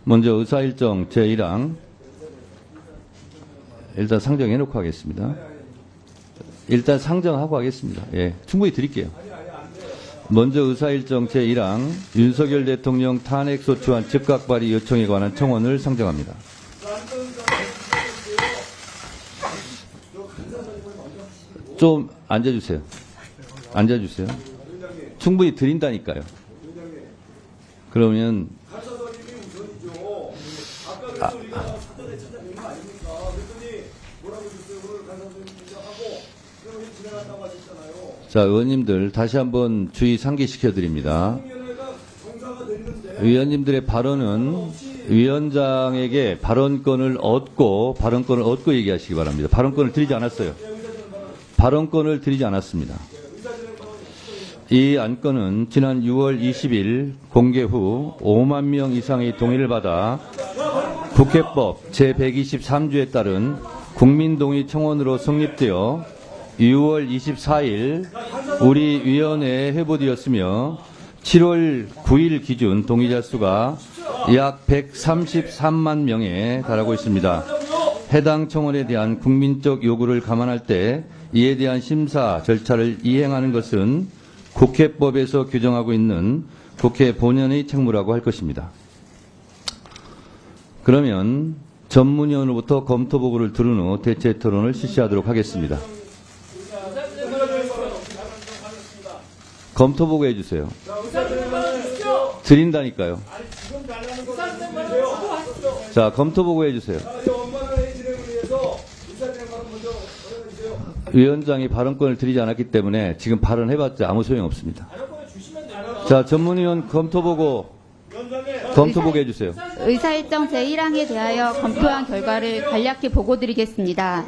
먼저 의사일정 제1항 일단 상정해놓고 하겠습니다. 일단 상정하고 하겠습니다. 예, 충분히 드릴게요. 먼저 의사일정 제1항 윤석열 대통령 탄핵소추안 즉각 발의 요청에 관한 청원을 상정합니다. 좀 앉아주세요. 앉아주세요. 충분히 드린다니까요. 그러면 자, 의원님들 다시 한번 주의 상기시켜 드립니다. 의원님들의 발언은 위원장에게 발언권을 얻고 얘기하시기 바랍니다. 발언권을 드리지 않았어요. 발언권을 드리지 않았습니다. 이 안건은 지난 6월 20일 공개 후 5만 명 이상의 동의를 받아 국회법 제123조에 따른 국민동의 청원으로 성립되어 6월 24일 우리 위원회에 회부되었으며 7월 9일 기준 동의자 수가 약 133만 명에 달하고 있습니다. 해당 청원에 대한 국민적 요구를 감안할 때 이에 대한 심사 절차를 이행하는 것은 국회법에서 규정하고 있는 국회 본연의 책무라고 할 것입니다. 그러면 전문위원으로부터 검토 보고를 들은 후 대체 토론을 실시하도록 하겠습니다. 검토 보고 해주세요. 드린다니까요. 자, 검토 보고 해주세요. 위원장이 발언권을 드리지 않았기 때문에 지금 발언해봤자 아무 소용 없습니다. 자, 전문위원 검토 보고 해주세요. 의사일정 제1항에 대하여 검토한 결과를 간략히 보고드리겠습니다.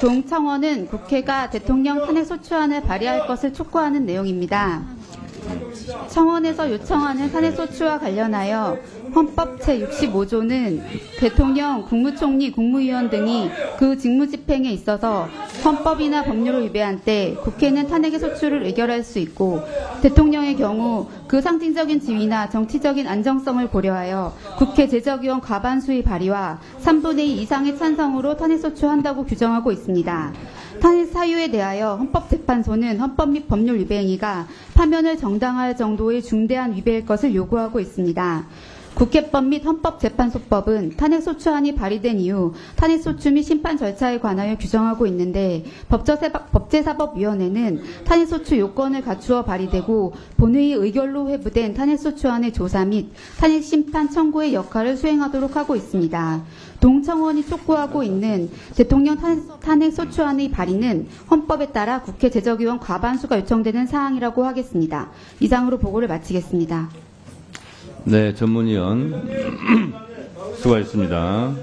동청원은 국회가 대통령 탄핵소추안을 발의할 것을 촉구하는 내용입니다. 청원에서 요청하는 탄핵소추와 관련하여 헌법 제65조는 대통령, 국무총리, 국무위원 등이 그 직무집행에 있어서 헌법이나 법률을 위배한 때 국회는 탄핵의 소추를 의결할 수 있고 대통령의 경우 그 상징적인 지위나 정치적인 안정성을 고려하여 국회 제적의원 과반수의 발의와 3분의 2 이상의 찬성으로 탄핵소추한다고 규정하고 있습니다. 탄핵 사유에 대하여 헌법재판소는 헌법 및 법률 위배 행위가 파면을 정당화할 정도의 중대한 위배일 것을 요구하고 있습니다. 국회법 및 헌법재판소법은 탄핵소추안이 발의된 이후 탄핵소추 및 심판 절차에 관하여 규정하고 있는데 법제사법위원회는 탄핵소추 요건을 갖추어 발의되고 본회의 의결로 회부된 탄핵소추안의 조사 및 탄핵심판 청구의 역할을 수행하도록 하고 있습니다. 동청원이 촉구하고 있는 대통령 탄핵소추안의 발의는 헌법에 따라 국회 제적의원 과반수가 요청되는 사항이라고 하겠습니다. 이상으로 보고를 마치겠습니다. 네, 전문위원 수고하셨습니다.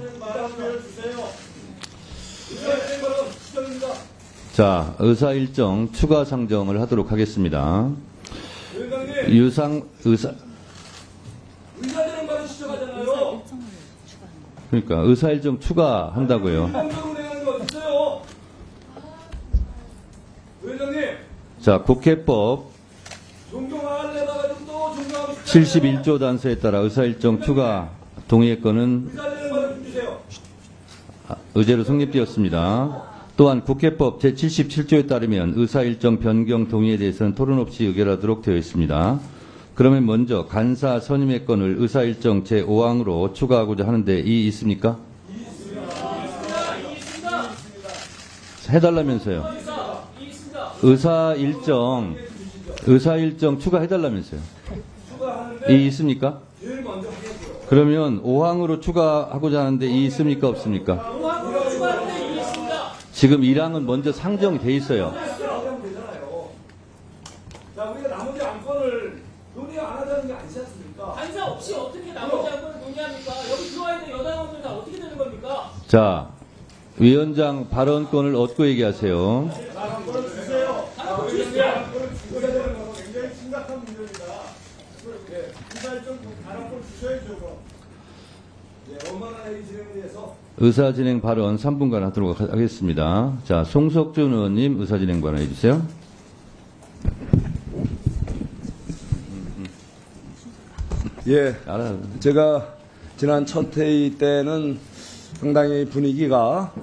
자, 의사일정 추가 상정을 하도록 하겠습니다. 그러니까 의사일정 추가한다고요. 자, 국회법 71조 단서에 따라 의사일정 추가 동의의 건은 의제로 성립되었습니다. 또한 국회법 제77조에 따르면 의사일정 변경 동의에 대해서는 토론 없이 의결하도록 되어 있습니다. 그러면 먼저 간사 선임의 건을 의사일정 제5항으로 추가하고자 하는데 이의 있습니까? 해달라면서요. 의사일정 추가해달라면서요. 이의 있습니까? 그러면 5항으로 추가하고자 하는데 이의 있습니까? 없습니까? 지금 1항은 먼저 상정이 돼 있어요. 자, 우리가 나머지 안건을 논의 안 하자는 게 아니지 않습니까? 간사 없이 어떻게 나머지 안건을 논의합니까? 여기 들어와 있는 여당 의원들 다 어떻게 되는 겁니까? 자, 위원장 발언권을 얻고 얘기하세요. 발언권을 주세요. 발언권을 주셔야 되는 건 굉장히 심각한 문제입니다. 의사일정 발언권 주셔야죠. 원만한 회의 진행을 위해서 의사진행 발언 3분간 하도록 하겠습니다. 자, 송석준 의원님 의사진행 발언 해주세요. 예, 제가 지난 첫 회의 때는 상당히 분위기가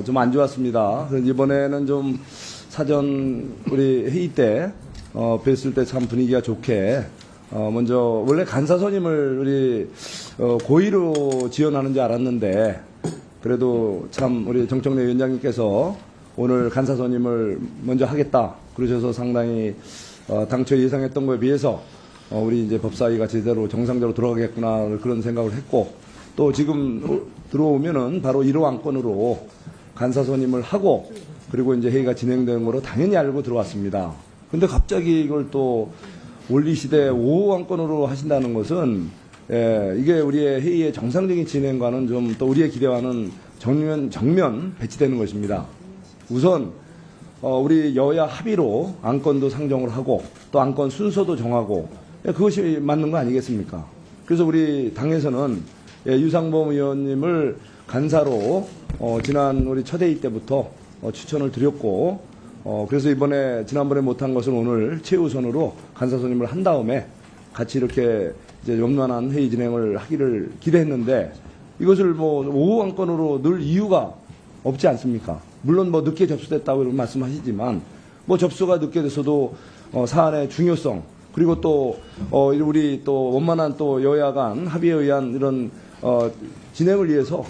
좀 안 좋았습니다. 그래서 이번에는 좀 사전 우리 회의 때 뵀을 때 참 분위기가 좋게 먼저 원래 간사 선임을 우리 고의로 지원하는 줄 알았는데 그래도 참 우리 정청래 위원장님께서 오늘 간사 선임을 먼저 하겠다 그러셔서 상당히 당초 예상했던 거에 비해서 우리 이제 법사위가 제대로 정상적으로 돌아가겠구나 그런 생각을 했고 또 지금 들어오면은 바로 1호 안건으로 간사 선임을 하고 그리고 이제 회의가 진행되는 거로 당연히 알고 들어왔습니다. 근데 갑자기 이걸 또 올리시되 5호 안건으로 하신다는 것은 이게 우리의 회의의 정상적인 진행과는 좀 또 우리의 기대와는 정면 배치되는 것입니다. 우선 우리 여야 합의로 안건도 상정을 하고 또 안건 순서도 정하고 그것이 맞는 거 아니겠습니까? 그래서 우리 당에서는 유상범 의원님을 간사로 지난 우리 첫 회의 때부터 추천을 드렸고 그래서 이번에 지난번에 못한 것을 오늘 최우선으로 간사 선임을 한 다음에 같이 이렇게 이제 원만한 회의 진행을 하기를 기대했는데 이것을 뭐 5호 안건으로 늘 이유가 없지 않습니까? 물론 뭐 늦게 접수됐다고 이런 말씀하시지만 뭐 접수가 늦게 돼서도 사안의 중요성 그리고 또 우리 또 원만한 또 여야 간 합의에 의한 이런 진행을 위해서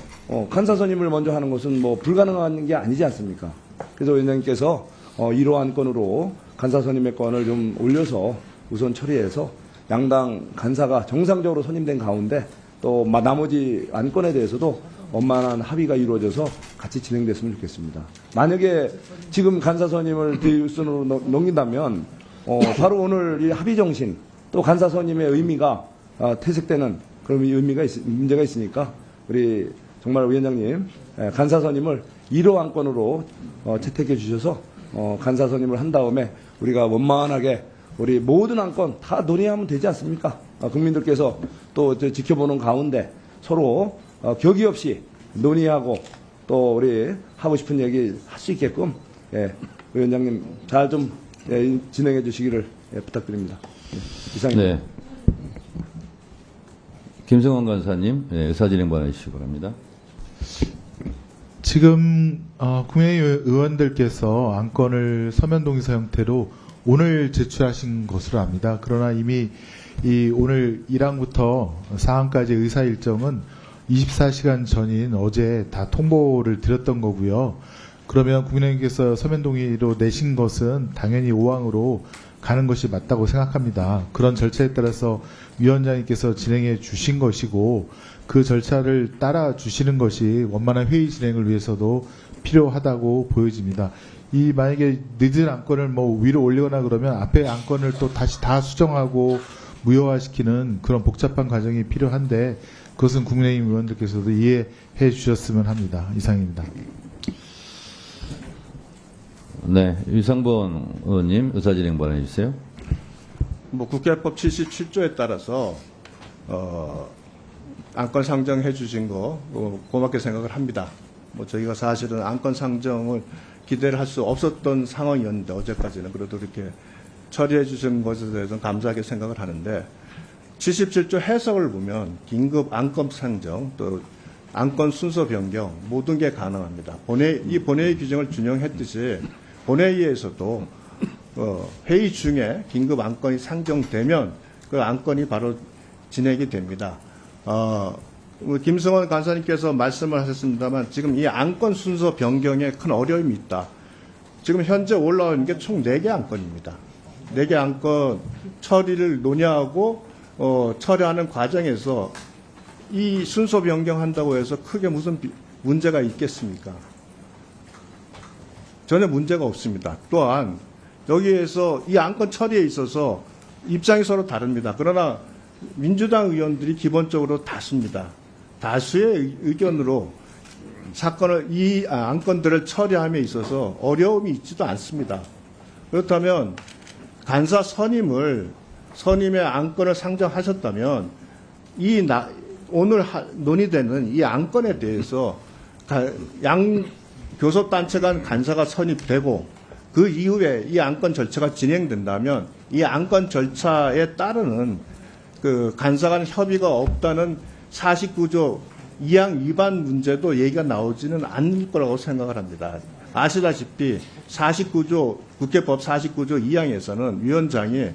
간사 선임을 먼저 하는 것은 뭐 불가능한 게 아니지 않습니까? 그래서 위원장님께서 1호 안건으로 간사 선임의 건을 좀 올려서 우선 처리해서 양당 간사가 정상적으로 선임된 가운데 또 나머지 안건에 대해서도 원만한 합의가 이루어져서 같이 진행됐으면 좋겠습니다. 만약에 지금 간사 선임을 뒷순으로 넘긴다면 바로 오늘 이 합의 정신 또 간사 선임의 의미가 퇴색되는 그런 문제가 있으니까 우리 정말 위원장님 간사 선임을 1호 안건으로 채택해 주셔서 간사 선임을 한 다음에 우리가 원만하게 우리 모든 안건 다 논의하면 되지 않습니까? 국민들께서 또 지켜보는 가운데 서로 격의 없이 논의하고 또 우리 하고 싶은 얘기 할 수 있게끔 위원장님 잘 좀 진행해 주시기를 부탁드립니다. 이상입니다. 네. 김성환 간사님, 의사진행 발언해 주시기 바랍니다. 지금 국민의힘 의원들께서 안건을 서면 동의서 형태로 오늘 제출하신 것으로 압니다. 그러나 이미 오늘 1항부터 4항까지 의사 일정은 24시간 전인 어제 다 통보를 드렸던 거고요. 그러면 국민의힘께서 서면 동의로 내신 것은 당연히 5항으로 가는 것이 맞다고 생각합니다. 그런 절차에 따라서 위원장님께서 진행해 주신 것이고 그 절차를 따라 주시는 것이 원만한 회의 진행을 위해서도 필요하다고 보여집니다. 만약에 늦은 안건을 뭐 위로 올리거나 그러면 앞에 안건을 또 다시 다 수정하고 무효화시키는 그런 복잡한 과정이 필요한데 그것은 국민의힘 의원들께서도 이해해 주셨으면 합니다. 이상입니다. 네, 유상범 의원님 의사진행 발언해 주세요. 뭐 국회법 77조에 따라서 안건 상정해 주신 거 고맙게 생각을 합니다. 뭐 저희가 사실은 안건 상정을 기대를 할 수 없었던 상황이었는데 어제까지는 그래도 이렇게 처리해 주신 것에 대해서는 감사하게 생각을 하는데 77조 해석을 보면 긴급 안건 상정 또 안건 순서 변경 모든 게 가능합니다. 이 본회의 규정을 준용했듯이 본회의에서도 회의 중에 긴급 안건이 상정되면 그 안건이 바로 진행이 됩니다. 김성원 간사님께서 말씀을 하셨습니다만 지금 이 안건 순서 변경에 큰 어려움이 있다. 지금 현재 올라오는 게 총 4개 안건입니다. 4개 안건 처리를 논의하고 처리하는 과정에서 이 순서 변경한다고 해서 크게 무슨 문제가 있겠습니까? 전혀 문제가 없습니다. 또한 여기에서 이 안건 처리에 있어서 입장이 서로 다릅니다. 그러나 민주당 의원들이 기본적으로 다수입니다. 다수의 의견으로 이 안건들을 처리함에 있어서 어려움이 있지도 않습니다. 그렇다면 간사 선임의 안건을 상정하셨다면 오늘 논의되는 이 안건에 대해서 양 교섭단체 간 간사가 선임되고 그 이후에 이 안건 절차가 진행된다면 이 안건 절차에 따르는 그 간사 간 협의가 없다는 49조 2항 위반 문제도 얘기가 나오지는 않을 거라고 생각을 합니다. 아시다시피 49조 국회법 49조 2항에서는 위원장이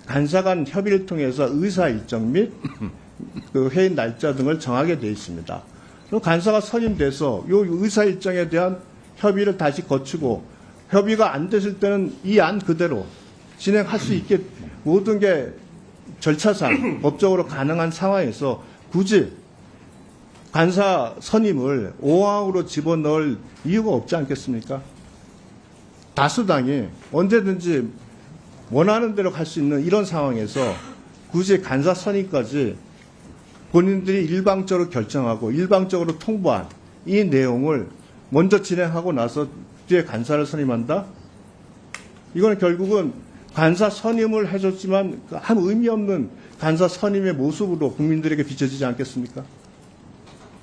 간사 간 협의를 통해서 의사 일정 및 그 회의 날짜 등을 정하게 되어 있습니다. 그럼 간사가 선임돼서 이 의사 일정에 대한 협의를 다시 거치고 협의가 안 됐을 때는 이 안 그대로 진행할 수 있게 모든 게 절차상 법적으로 가능한 상황에서 굳이 간사 선임을 5항으로 집어넣을 이유가 없지 않겠습니까? 다수당이 언제든지 원하는 대로 갈 수 있는 이런 상황에서 굳이 간사 선임까지 본인들이 일방적으로 결정하고 일방적으로 통보한 이 내용을 먼저 진행하고 나서 뒤에 간사를 선임한다? 이거는 결국은 간사 선임을 해줬지만 아무 의미 없는 간사 선임의 모습으로 국민들에게 비춰지지 않겠습니까?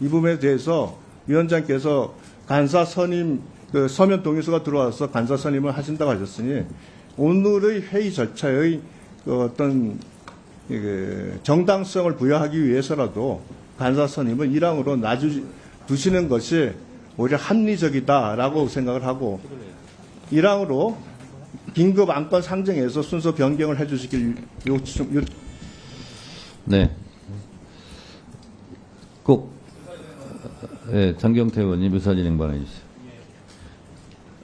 이 부분에 대해서 위원장께서 간사 선임 그 서면 동의서가 들어와서 간사 선임을 하신다고 하셨으니 오늘의 회의 절차의 그 어떤 그 정당성을 부여하기 위해서라도 간사 선임을 1항으로 놔두시는 것이 오히려 합리적이다라고 생각을 하고 1항으로 긴급 안건 상정해서 순서 변경을 해주시길 네. 꼭, 네, 장경태 의원님 의사진행 발언해 주세요.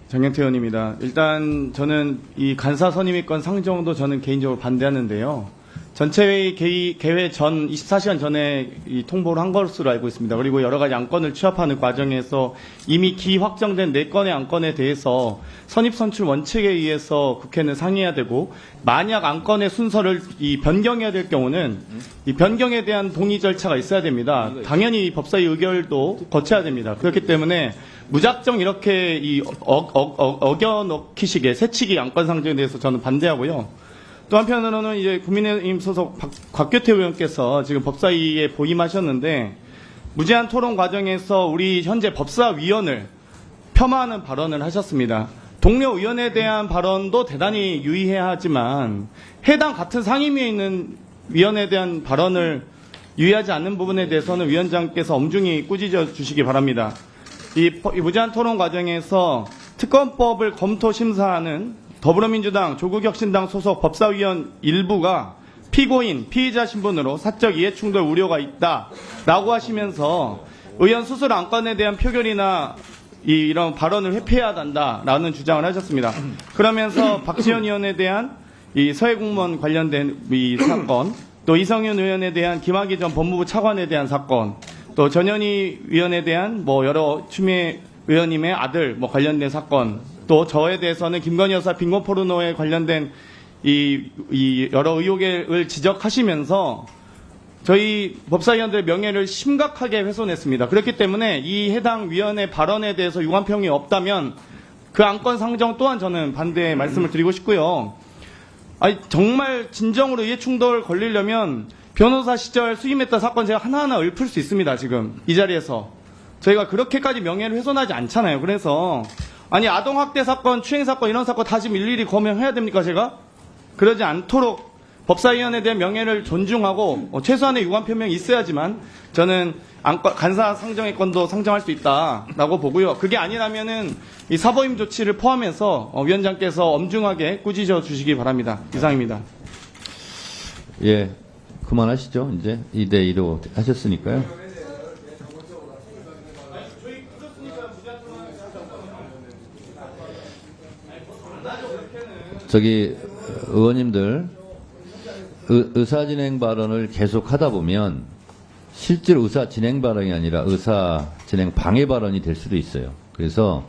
장경태 의원입니다. 일단 저는 이 간사 선임위권 상정도 저는 개인적으로 반대하는데요. 전체 회의 개회 전 24시간 전에 이 통보를 한 것으로 알고 있습니다. 그리고 여러 가지 안건을 취합하는 과정에서 이미 기 확정된 4건의 안건에 대해서 선입 선출 원칙에 의해서 국회는 상의해야 되고 만약 안건의 순서를 이 변경해야 될 경우는 이 변경에 대한 동의 절차가 있어야 됩니다. 당연히 법사위 의결도 거쳐야 됩니다. 그렇기 때문에 무작정 이렇게 이 어겨넣기식의 새치기 안건 상정에 대해서 저는 반대하고요. 또 한편으로는 이제 국민의힘 소속 곽교태 의원께서 지금 법사위에 보임하셨는데 무제한 토론 과정에서 우리 현재 법사위원을 폄하하는 발언을 하셨습니다. 동료 의원에 대한 발언도 대단히 유의해야 하지만 해당 같은 상임위에 있는 위원에 대한 발언을 유의하지 않는 부분에 대해서는 위원장께서 엄중히 꾸짖어 주시기 바랍니다. 이 무제한 토론 과정에서 특검법을 검토 심사하는 더불어민주당 조국혁신당 소속 법사위원 일부가 피고인, 피의자 신분으로 사적 이해충돌 우려가 있다라고 하시면서 의원 수술 안건에 대한 표결이나 이런 발언을 회피해야 한다라는 주장을 하셨습니다. 그러면서 박지원 의원에 대한 이 서해공무원 관련된 이 사건, 또 이성윤 의원에 대한 김학의 전 법무부 차관에 대한 사건, 또 전현희 의원에 대한 뭐 여러 추미애 의원님의 아들 뭐 관련된 사건, 또 저에 대해서는 김건희 여사 빈곤 포르노에 관련된 이 여러 의혹을 지적하시면서 저희 법사위원들의 명예를 심각하게 훼손했습니다. 그렇기 때문에 이 해당 위원의 발언에 대해서 유감평이 없다면 그 안건 상정 또한 저는 반대 말씀을 드리고 싶고요. 아니 정말 진정으로 이해충돌 걸리려면 변호사 시절 수임했던 사건 제가 하나하나 읊을 수 있습니다. 지금 이 자리에서 저희가 그렇게까지 명예를 훼손하지 않잖아요. 그래서 아니 아동학대 사건, 추행사건 이런 사건 다 지금 일일이 검명해야 됩니까 제가? 그러지 않도록 법사위원에 대한 명예를 존중하고 최소한의 유감 표명이 있어야지만 저는 간사 상정의 건도 상정할 수 있다라고 보고요. 그게 아니라면은 이 사법임 조치를 포함해서 위원장께서 엄중하게 꾸짖어 주시기 바랍니다. 이상입니다. 예, 그만하시죠. 이제 2대2로 하셨으니까요. 저기 의원님들 의사 진행 발언을 계속 하다 보면 실제로 의사 진행 발언이 아니라 의사 진행 방해 발언이 될 수도 있어요. 그래서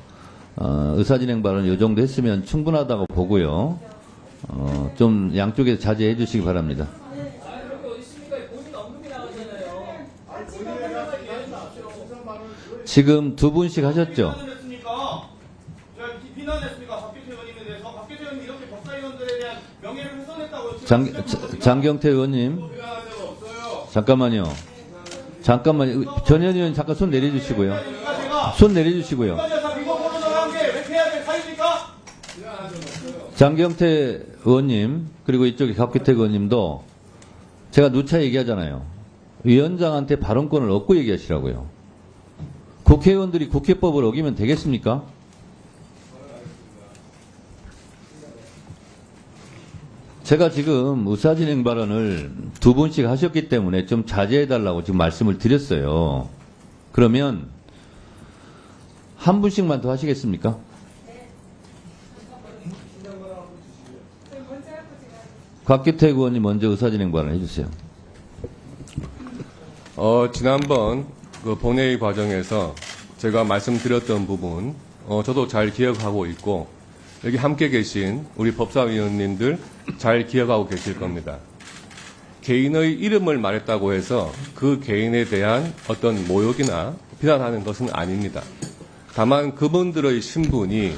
의사 진행 발언 이 정도 했으면 충분하다고 보고요. 좀 양쪽에서 자제해 주시기 바랍니다. 지금 2분씩 하셨죠? 장경태 의원님, 잠깐만요. 전현희 의원 잠깐 손 내려주시고요. 손 내려주시고요. 장경태 의원님, 그리고 이쪽에 곽규택 의원님도 제가 누차 얘기하잖아요. 위원장한테 발언권을 얻고 얘기하시라고요. 국회의원들이 국회법을 어기면 되겠습니까? 제가 지금 의사진행 발언을 두 분씩 하셨기 때문에 좀 자제해달라고 지금 말씀을 드렸어요. 그러면 한 분씩만 더 하시겠습니까? 곽규택 의원님 먼저 의사진행 발언 해주세요. 지난번 그 본회의 과정에서 제가 말씀드렸던 부분, 저도 잘 기억하고 있고, 여기 함께 계신 우리 법사위원님들 잘 기억하고 계실 겁니다. 개인의 이름을 말했다고 해서 그 개인에 대한 어떤 모욕이나 비난하는 것은 아닙니다. 다만 그분들의 신분이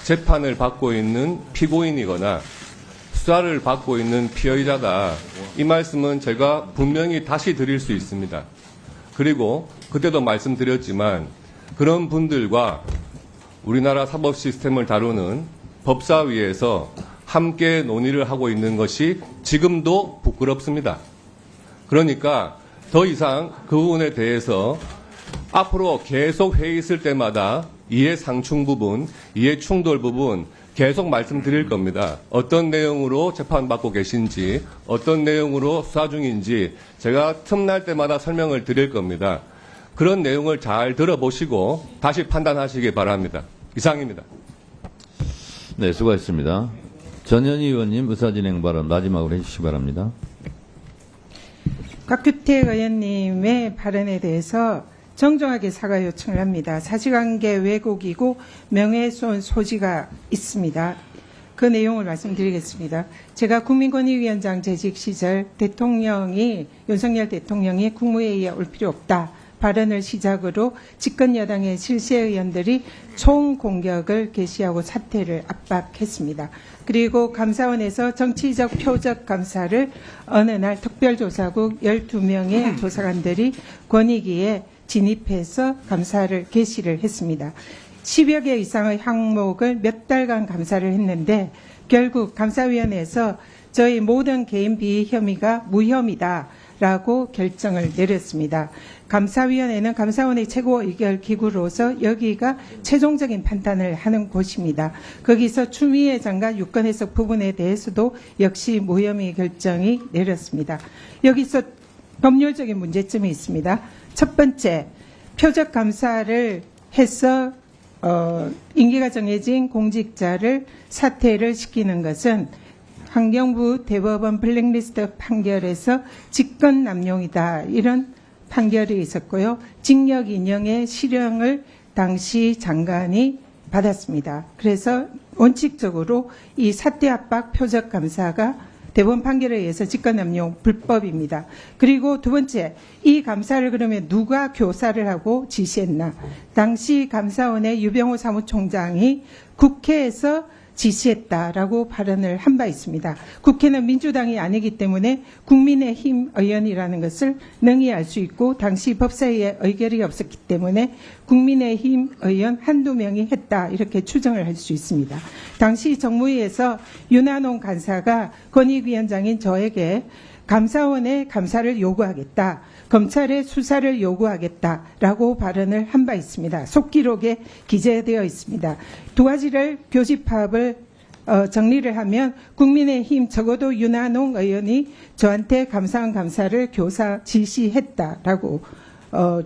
재판을 받고 있는 피고인이거나 수사를 받고 있는 피의자다. 이 말씀은 제가 분명히 다시 드릴 수 있습니다. 그리고 그때도 말씀드렸지만 그런 분들과 우리나라 사법 시스템을 다루는 법사위에서 함께 논의를 하고 있는 것이 지금도 부끄럽습니다. 그러니까 더 이상 그 부분에 대해서 앞으로 계속 회의 있을 때마다 이해 상충 부분, 이해 충돌 부분 계속 말씀드릴 겁니다. 어떤 내용으로 재판받고 계신지, 어떤 내용으로 수사 중인지 제가 틈날 때마다 설명을 드릴 겁니다. 그런 내용을 잘 들어보시고 다시 판단하시기 바랍니다. 이상입니다. 네, 수고하셨습니다. 전현희 의원님 의사진행 발언 마지막으로 해주시기 바랍니다. 곽규택 의원님의 발언에 대해서 정정하게 사과 요청을 합니다. 사실관계 왜곡이고 명예훼손 소지가 있습니다. 그 내용을 말씀드리겠습니다. 제가 국민권익위원장 재직 시절 윤석열 대통령이 국무회의에 올 필요 없다. 발언을 시작으로 집권 여당의 실세의원들이 총공격을 개시하고 사퇴를 압박했습니다. 그리고 감사원에서 정치적 표적 감사를 어느 날 특별조사국 12명의 조사관들이 권익위에 진입해서 감사를 개시를 했습니다. 10여 개 이상의 항목을 몇 달간 감사를 했는데 결국 감사위원회에서 저희 모든 개인 비위 혐의가 무혐의다라고 결정을 내렸습니다. 감사위원회는 감사원의 최고 의결 기구로서 여기가 최종적인 판단을 하는 곳입니다. 거기서 추미애 장관 유권 해석 부분에 대해서도 역시 무혐의 결정이 내렸습니다. 여기서 법률적인 문제점이 있습니다. 첫 번째, 표적 감사를 해서 임기가 정해진 공직자를 사퇴를 시키는 것은 환경부 대법원 블랙리스트 판결에서 직권남용이다. 이런 판결이 있었고요. 징역 2년의 실형을 당시 장관이 받았습니다. 그래서 원칙적으로 이 사퇴 압박 표적 감사가 대법원 판결에 의해서 직권남용 불법입니다. 그리고 두 번째, 이 감사를 그러면 누가 교사를 하고 지시했나? 당시 감사원의 유병호 사무총장이 국회에서 지시했다라고 발언을 한 바 있습니다. 국회는 민주당이 아니기 때문에 국민의힘 의원이라는 것을 능히 알 수 있고 당시 법사위에 의결이 없었기 때문에 국민의힘 의원 한두 명이 했다 이렇게 추정을 할 수 있습니다. 당시 정무위에서 윤한홍 간사가 권익위원장인 저에게 감사원의 감사를 요구하겠다. 검찰의 수사를 요구하겠다라고 발언을 한 바 있습니다. 속기록에 기재되어 있습니다. 두 가지를 교집합을 정리를 하면 국민의힘 적어도 윤한홍 의원이 저한테 감사원 감사를 교사 지시했다라고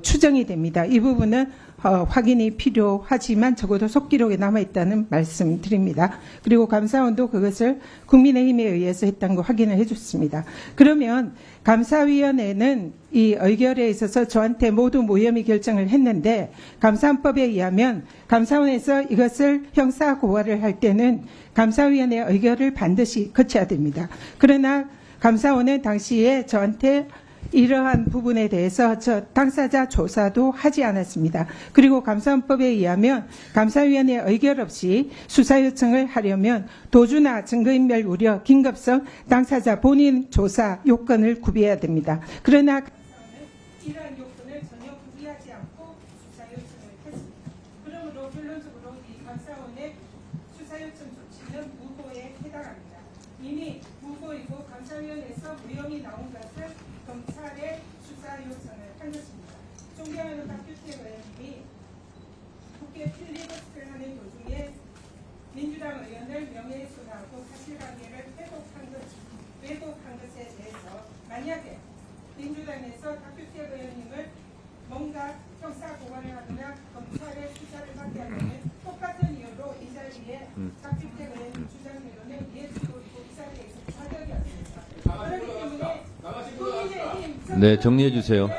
추정이 됩니다. 이 부분은 확인이 필요하지만 적어도 속기록에 남아있다는 말씀 드립니다. 그리고 감사원도 그것을 국민의힘에 의해서 했다는 거 확인을 해줬습니다. 그러면 감사위원회는 이 의결에 있어서 저한테 모두 무혐의 결정을 했는데 감사원법에 의하면 감사원에서 이것을 형사고발을 할 때는 감사위원회 의결을 반드시 거쳐야 됩니다. 그러나 감사원은 당시에 저한테 이러한 부분에 대해서 당사자 조사도 하지 않았습니다. 그리고 감사원법에 의하면 감사위원회 의결 없이 수사 요청을 하려면 도주나 증거인멸 우려, 긴급성, 당사자 본인 조사 요건을 구비해야 됩니다. 그러나 이러한 요건을 전혀 구비하지 않고 수사 요청을 했습니다. 그러므로 결론적으로 이 감사원의 수사 요청 조치는 무효에 해당합니다. 이미 무고이고 감사위원회에서 무혐의 나온 것을 검찰에 수사 요청을 한 것입니다. 존경하는 박규태 의원님이 국회 필리버스터를 하는 도중에 민주당 의원을 명예훼손하고 사실관계를 왜곡한 것에 대해서 만약에 민주당에서 박규태 의원님을 뭔가 형사고발을 하거나 검찰의 수사를 받게 하면 똑같은 이유로 이 자리에 박규태 의원님 주장대로는 이해주고 있고 이 자리에서 자격이 없습니다. 그렇기 때문에 국민의힘 네, 정리해 주세요.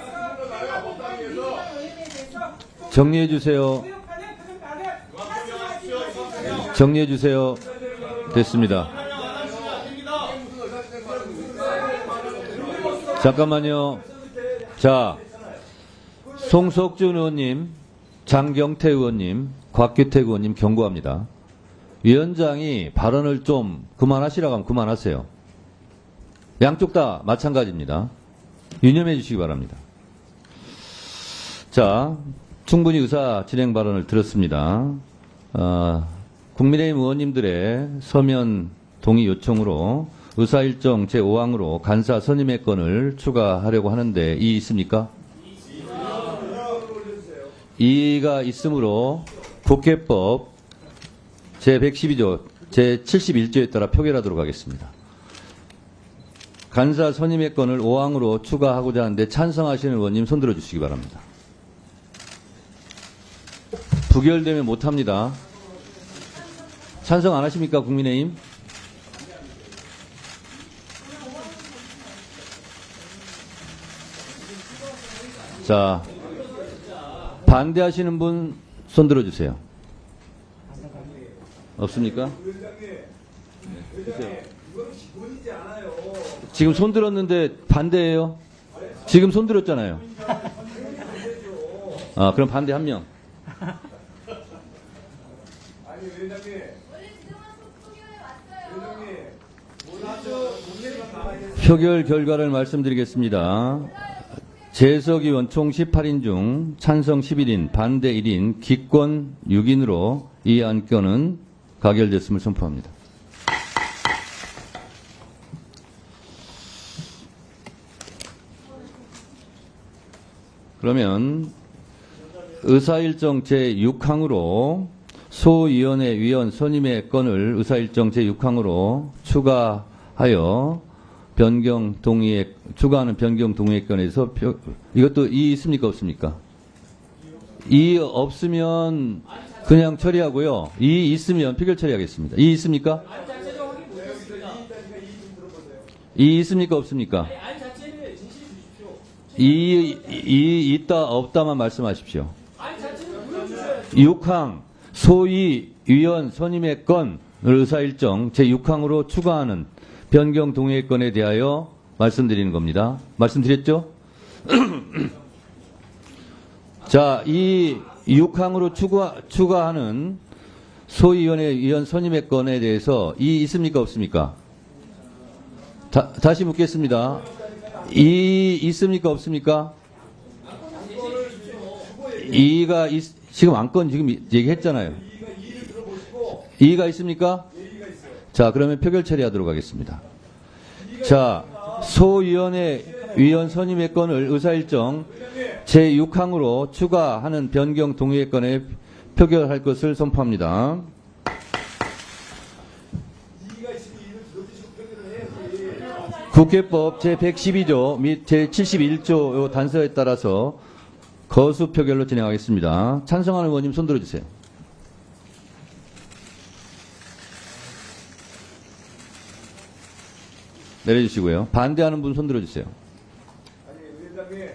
정리해 주세요. 정리해 주세요. 됐습니다. 잠깐만요. 자, 송석준 의원님, 장경태 의원님, 곽규태 의원님 경고합니다. 위원장이 발언을 좀 그만하시라고 하면 그만하세요. 양쪽 다 마찬가지입니다. 유념해 주시기 바랍니다. 자, 충분히 의사 진행 발언을 들었습니다. 국민의힘 의원님들의 서면 동의 요청으로 의사일정 제5항으로 간사 선임의 건을 추가하려고 하는데 이의 있습니까? 이의가 있으므로 국회법 제112조 제71조에 따라 표결하도록 하겠습니다. 간사 선임의 건을 5항으로 추가하고자 하는데 찬성하시는 의원님 손들어 주시기 바랍니다. 부결되면 못합니다. 찬성 안 하십니까, 국민의힘? 자, 반대하시는 분 손들어 주세요. 없습니까? 지금 손들었는데 반대예요? 지금 손들었잖아요. 그럼 반대 한 명. 표결 결과를 말씀드리겠습니다. 재석 의원 총 18인 중 찬성 11인, 반대 1인, 기권 6인으로 이 안건은 가결됐음을 선포합니다. 그러면 의사일정 제6항으로 소위원회 위원 선임의 건을 의사일정 제6항으로 추가하여 변경 동의에 추가하는 변경 동의의 건에서 이것도 이의 있습니까 없습니까? 이의 없으면 그냥 처리하고요. 이의 있으면 표결 처리하겠습니다. 이의 있습니까? 이의 있습니까 없습니까? 이의 있다 없다만 말씀하십시오. 6항 소위 위원 선임의 건을 의사일정 제6항으로 추가하는 변경 동의의 건에 대하여 말씀드리는 겁니다. 말씀드렸죠? 자, 이 6항으로 추가하는 소위원회 위원 선임의 건에 대해서 이의 있습니까 없습니까? 다시 묻겠습니다. 이의 있습니까 없습니까? 이의가 지금 안건 지금 얘기했잖아요. 이의가 있습니까? 자, 그러면 표결 처리하도록 하겠습니다. 자, 소위원회 위원 선임의 건을 의사일정 제6항으로 추가하는 변경 동의의 건에 표결할 것을 선포합니다. 국회법 제112조 및 제71조 단서에 따라서 거수 표결로 진행하겠습니다. 찬성하는 의원님 손들어 주세요. 내려주시고요. 반대하는 분 손들어 주세요. 아니, 위원장님,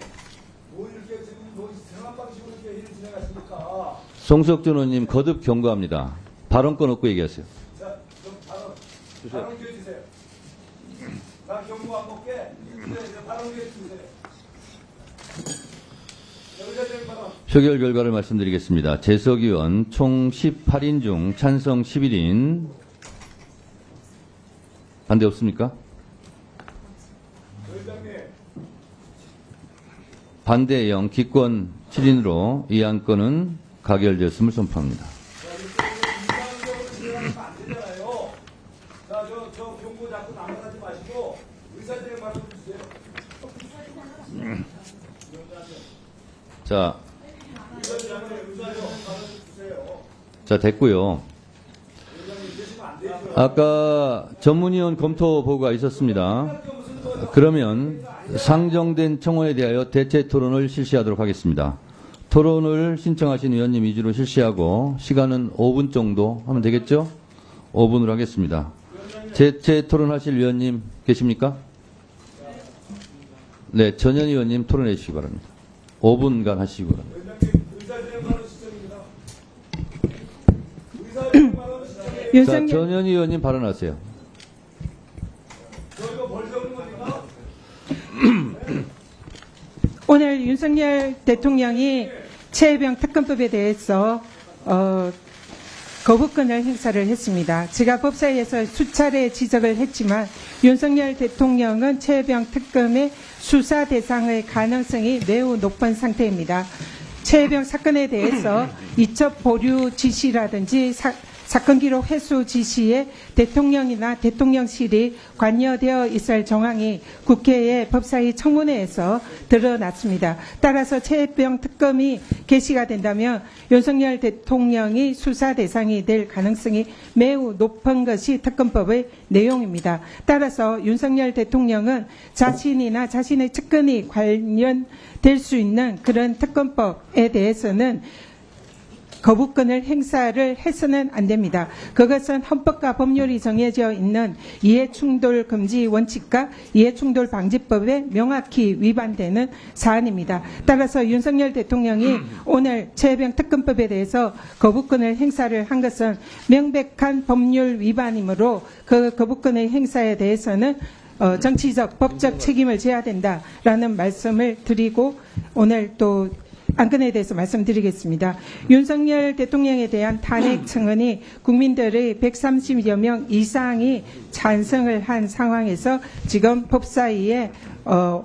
뭐 이렇게 지금 뭐 이상한 방식으로 이렇게 일을 진행하십니까? 송석준 의원님 거듭 경고합니다. 발언권 없고 얘기하세요. 자, 그럼 발언 기회 주세요. 나 경고 안 먹게. 발언 기회 주세요. 위원장님 발언. 표결 결과를 말씀드리겠습니다. 재석 의원 총 18인 중 찬성 11인, 반대 없습니까? 반대 0, 기권 7인으로 이 안건은 가결되었음을 선포합니다. 자, 저 경고 자, 됐고요. 아까 전문위원 검토 보고가 있었습니다. 그러면 상정된 청원에 대하여 대체 토론을 실시하도록 하겠습니다. 토론을 신청하신 위원님 위주로 실시하고 시간은 5분 정도 하면 되겠죠? 5분으로 하겠습니다. 대체 토론하실 위원님 계십니까? 네, 전현 의원님 토론해 주시기 바랍니다. 5분간 하시기 바랍니다. 자, 전현 의원님 발언하세요. 오늘 윤석열 대통령이 최혜병 특검법에 대해서 거부권을 행사를 했습니다. 제가 법사위에서 수차례 지적을 했지만 윤석열 대통령은 최혜병 특검의 수사 대상의 가능성이 매우 높은 상태입니다. 최혜병 사건에 대해서 이첩 보류 지시라든지 사건 기록 회수 지시에 대통령이나 대통령실이 관여되어 있을 정황이 국회의 법사위 청문회에서 드러났습니다. 따라서 최혜병 특검이 개시가 된다면 윤석열 대통령이 수사 대상이 될 가능성이 매우 높은 것이 특검법의 내용입니다. 따라서 윤석열 대통령은 자신이나 자신의 측근이 관련될 수 있는 그런 특검법에 대해서는 거부권을 행사를 해서는 안 됩니다. 그것은 헌법과 법률이 정해져 있는 이해충돌 금지 원칙과 이해충돌 방지법에 명확히 위반되는 사안입니다. 따라서 윤석열 대통령이 오늘 최혜병 특검법에 대해서 거부권을 행사를 한 것은 명백한 법률 위반이므로 그 거부권의 행사에 대해서는 정치적, 법적 책임을 져야 된다라는 말씀을 드리고 오늘 또 안건에 대해서 말씀드리겠습니다. 윤석열 대통령에 대한 탄핵 청원이 국민들의 130여 명 이상이 찬성을 한 상황에서 지금 법사위에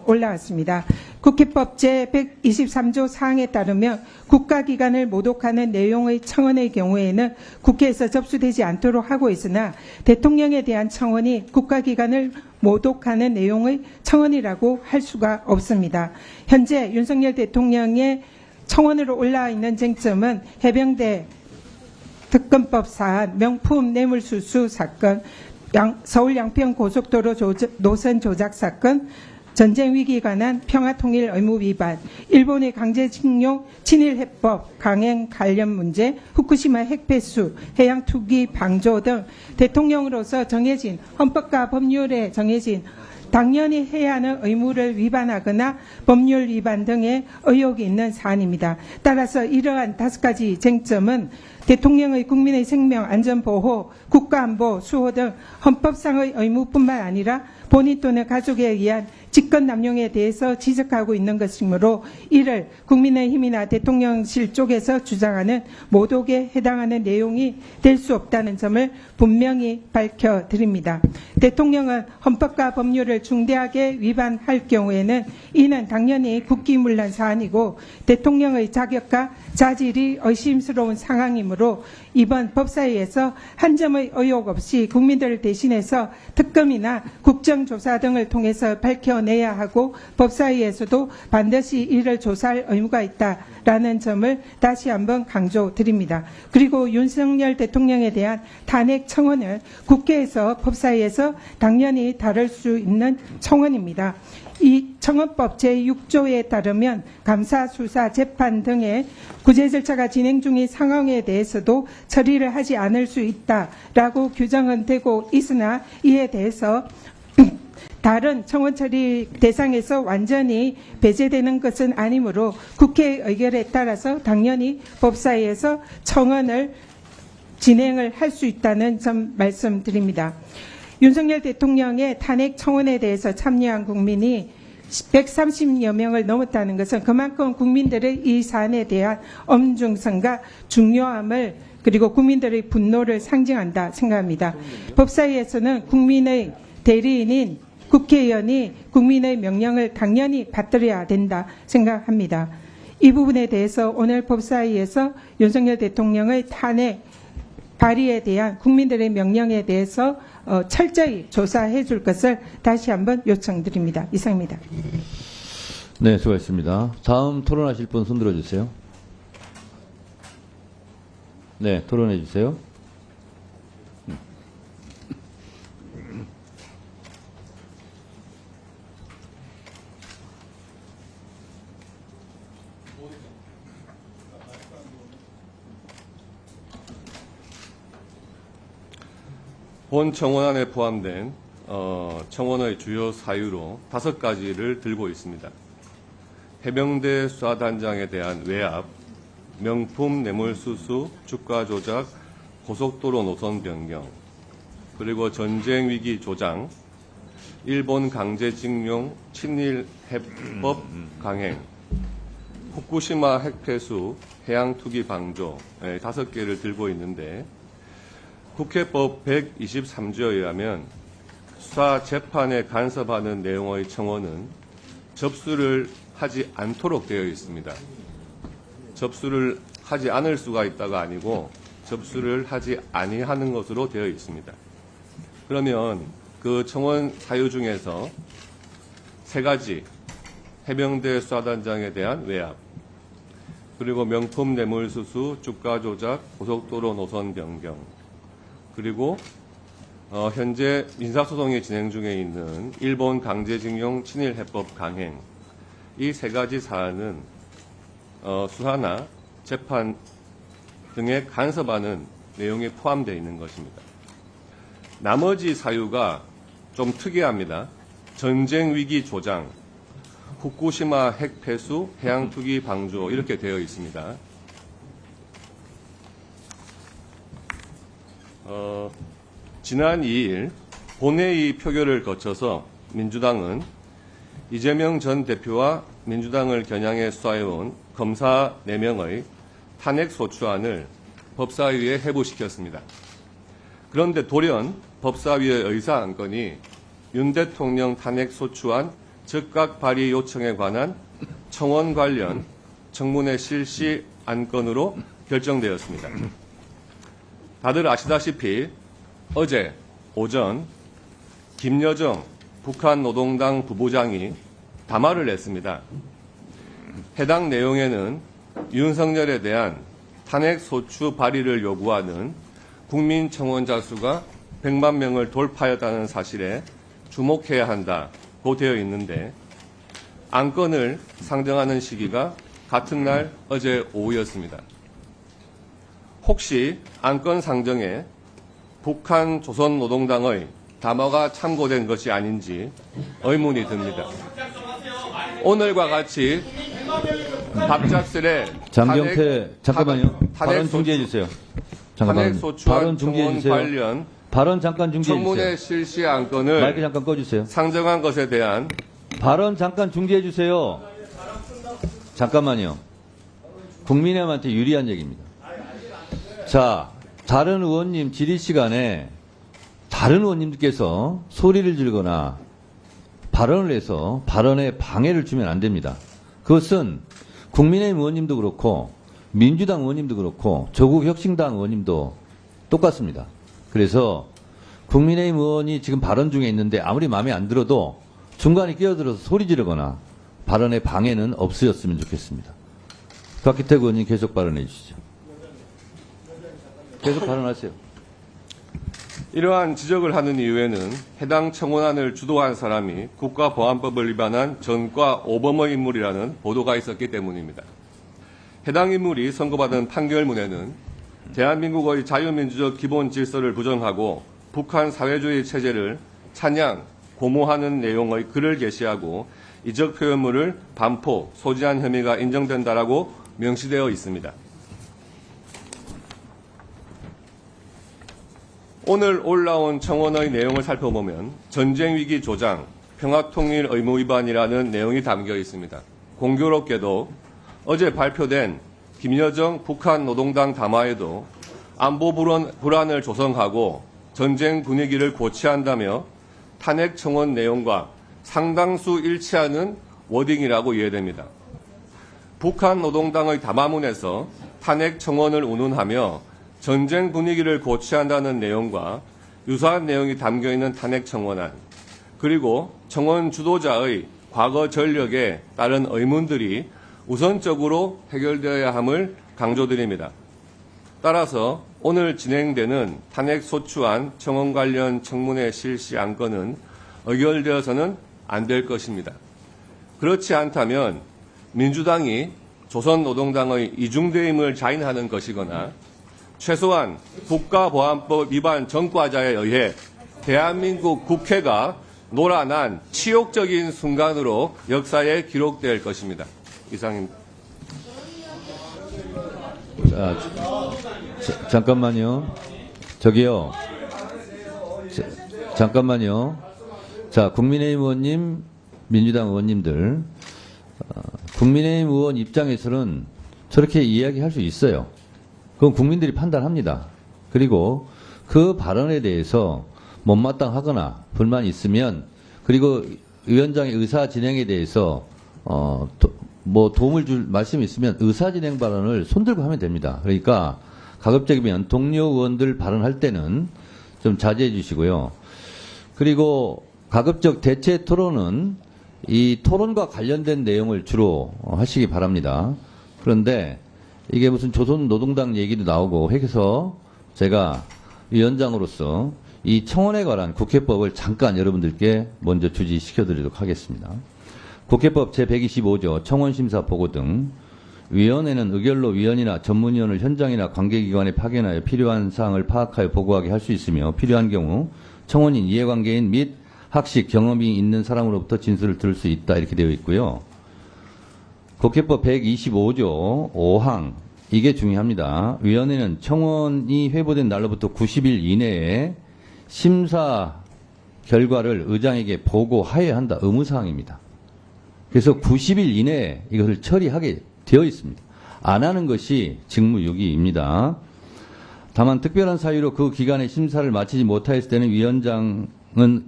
올라왔습니다. 국회법 제123조 사항에 따르면 국가기관을 모독하는 내용의 청원의 경우에는 국회에서 접수되지 않도록 하고 있으나 대통령에 대한 청원이 국가기관을 모독하는 내용의 청원이라고 할 수가 없습니다. 현재 윤석열 대통령의 청원으로 올라와 있는 쟁점은 해병대 특검법 사안, 명품 뇌물수수 사건, 서울 양평 고속도로 노선 조작 사건, 전쟁 위기에 관한 평화통일 의무 위반, 일본의 강제징용 친일해법 강행 관련 문제, 후쿠시마 핵폐수, 해양 투기 방조 등 대통령으로서 정해진 헌법과 법률에 정해진 당연히 해야 하는 의무를 위반하거나 법률 위반 등의 의혹이 있는 사안입니다. 따라서 이러한 5가지 쟁점은 대통령의 국민의 생명 안전보호, 국가안보, 수호 등 헌법상의 의무뿐만 아니라 본인 또는 가족에 의한 직권남용에 대해서 지적하고 있는 것이므로 이를 국민의힘이나 대통령실 쪽에서 주장하는 모독에 해당하는 내용이 될 수 없다는 점을 분명히 밝혀드립니다. 대통령은 헌법과 법률을 중대하게 위반할 경우에는 이는 당연히 국기문란 사안이고 대통령의 자격과 자질이 의심스러운 상황이므로 이번 법사위에서 한 점의 의혹 없이 국민들을 대신해서 특검이나 국정조사 등을 통해서 밝혀내야 하고 법사위에서도 반드시 이를 조사할 의무가 있다라는 점을 다시 한번 강조드립니다. 그리고 윤석열 대통령에 대한 탄핵 청원은 국회에서 법사위에서 당연히 다룰 수 있는 청원입니다. 이 청원법 제6조에 따르면 감사, 수사, 재판 등의 구제 절차가 진행 중인 상황에 대해서도 처리를 하지 않을 수 있다라고 규정은 되고 있으나 이에 대해서 다른 청원 처리 대상에서 완전히 배제되는 것은 아니므로 국회의 의결에 따라서 당연히 법사위에서 청원을 진행을 할 수 있다는 점 말씀드립니다. 윤석열 대통령의 탄핵 청원에 대해서 참여한 국민이 130여 명을 넘었다는 것은 그만큼 국민들의 이 사안에 대한 엄중성과 중요함을 그리고 국민들의 분노를 상징한다 생각합니다. 법사위에서는 국민의 대리인인 국회의원이 국민의 명령을 당연히 받들어야 된다 생각합니다. 이 부분에 대해서 오늘 법사위에서 윤석열 대통령의 탄핵 발의에 대한 국민들의 명령에 대해서 철저히 조사해 줄 것을 다시 한번 요청드립니다. 이상입니다. 네, 수고하셨습니다. 다음 토론하실 분 손 들어주세요. 네, 토론해 주세요. 본 청원안에 포함된 청원의 주요 사유로 5가지를 들고 있습니다. 해병대 수사단장에 대한 외압, 명품 뇌물수수, 주가 조작, 고속도로 노선 변경, 그리고 전쟁 위기 조장, 일본 강제징용 친일 해법 강행, 후쿠시마 핵폐수, 해양 투기 방조 5개를 들고 있는데 국회법 123조에 의하면 수사 재판에 간섭하는 내용의 청원은 접수를 하지 않도록 되어 있습니다. 접수를 하지 않을 수가 있다가 아니고 접수를 하지 아니하는 것으로 되어 있습니다. 그러면 그 청원 사유 중에서 3가지, 해병대 수사단장에 대한 외압, 그리고 명품 뇌물수수, 주가 조작, 고속도로 노선 변경, 그리고 현재 민사소송이 진행 중에 있는 일본 강제징용 친일해법 강행, 이 3가지 사안은 수사나 재판 등에 간섭하는 내용이 포함되어 있는 것입니다. 나머지 사유가 좀 특이합니다. 전쟁 위기 조장, 후쿠시마 핵 폐수, 해양 투기 방조 이렇게 되어 있습니다. 지난 2일 본회의 표결을 거쳐서 민주당은 이재명 전 대표와 민주당을 겨냥해 수사해온 검사 4명의 탄핵 소추안을 법사위에 회부시켰습니다. 그런데 돌연 법사위의 의사 안건이 윤 대통령 탄핵 소추안 즉각 발의 요청에 관한 청원 관련 청문회 실시 안건으로 결정되었습니다. 다들 아시다시피 어제 오전 김여정 북한 노동당 부부장이 담화를 냈습니다. 해당 내용에는 윤석열에 대한 탄핵 소추 발의를 요구하는 국민 청원자 수가 100만 명을 돌파했다는 사실에 주목해야 한다고 되어 있는데 안건을 상정하는 시기가 같은 날 어제 오후였습니다. 혹시 안건 상정에 북한 조선노동당의 담화가 참고된 것이 아닌지 의문이 듭니다. 오늘과 같이 갑작스레 장경태, 잠깐만요. 발언 중지해 주세요. 잠깐만. 발언 중지해 주세요. 관련 발언 잠깐 중지해 청문회 주세요. 실시 안건을 마이크 잠깐 꺼주세요. 상정한 것에 대한 발언 잠깐 중지해 주세요. 잠깐만요. 국민의힘한테 유리한 얘기입니다. 자, 다른 의원님 질의 시간에 다른 의원님들께서 소리를 지르거나 발언을 해서 발언에 방해를 주면 안 됩니다. 그것은 국민의힘 의원님도 그렇고 민주당 의원님도 그렇고 조국혁신당 의원님도 똑같습니다. 그래서 국민의힘 의원이 지금 발언 중에 있는데 아무리 마음에 안 들어도 중간에 끼어들어서 소리 지르거나 발언에 방해는 없으셨으면 좋겠습니다. 박기택 의원님 계속 발언해 주시죠. 계속 발언하세요. 이러한 지적을 하는 이유에는 해당 청원안을 주도한 사람이 국가보안법을 위반한 전과 오범의 인물이라는 보도가 있었기 때문입니다. 해당 인물이 선고받은 판결문에는 대한민국의 자유민주적 기본 질서를 부정하고 북한 사회주의 체제를 찬양, 고모하는 내용의 글을 게시하고 이적 표현물을 반포, 소지한 혐의가 인정된다라고 명시되어 있습니다. 오늘 올라온 청원의 내용을 살펴보면 전쟁 위기 조장, 평화통일 의무 위반이라는 내용이 담겨 있습니다. 공교롭게도 어제 발표된 김여정 북한 노동당 담화에도 안보 불안을 조성하고 전쟁 분위기를 고취한다며 탄핵 청원 내용과 상당수 일치하는 워딩이라고 이해됩니다. 북한 노동당의 담화문에서 탄핵 청원을 운운하며 전쟁 분위기를 고취한다는 내용과 유사한 내용이 담겨있는 탄핵 청원안, 그리고 청원 주도자의 과거 전력에 따른 의문들이 우선적으로 해결되어야 함을 강조드립니다. 따라서 오늘 진행되는 탄핵소추안 청원 관련 청문회 실시 안건은 의결되어서는 안 될 것입니다. 그렇지 않다면 민주당이 조선노동당의 이중대임을 자인하는 것이거나 최소한 국가보안법 위반 전과자에 의해 대한민국 국회가 놀아난 치욕적인 순간으로 역사에 기록될 것입니다. 이상입니다. 잠깐만요. 저기요. 잠깐만요. 자, 국민의힘 의원님, 민주당 의원님들, 국민의힘 의원 입장에서는 저렇게 이야기할 수 있어요. 그건 국민들이 판단합니다. 그리고 그 발언에 대해서 못마땅하거나 불만이 있으면, 그리고 위원장의 의사 진행에 대해서 뭐 도움을 줄 말씀이 있으면 의사 진행 발언을 손들고 하면 됩니다. 그러니까 가급적이면 동료 의원들 발언할 때는 좀 자제해 주시고요. 그리고 가급적 대체 토론은 이 토론과 관련된 내용을 주로 하시기 바랍니다. 그런데 이게 무슨 조선노동당 얘기도 나오고 해서 제가 위원장으로서 이 청원에 관한 국회법을 잠깐 여러분들께 먼저 주지시켜드리도록 하겠습니다. 국회법 제125조 청원심사 보고 등 위원회는 의결로 위원이나 전문위원을 현장이나 관계기관에 파견하여 필요한 사항을 파악하여 보고하게 할 수 있으며 필요한 경우 청원인, 이해관계인 및 학식, 경험이 있는 사람으로부터 진술을 들을 수 있다 이렇게 되어 있고요. 국회법 125조 5항 이게 중요합니다. 위원회는 청원이 회부된 날로부터 90일 이내에 심사 결과를 의장에게 보고하여야 한다. 의무사항입니다. 그래서 90일 이내에 이것을 처리하게 되어 있습니다. 안 하는 것이 직무유기입니다. 다만 특별한 사유로 그 기간에 심사를 마치지 못하였을 때는 위원장은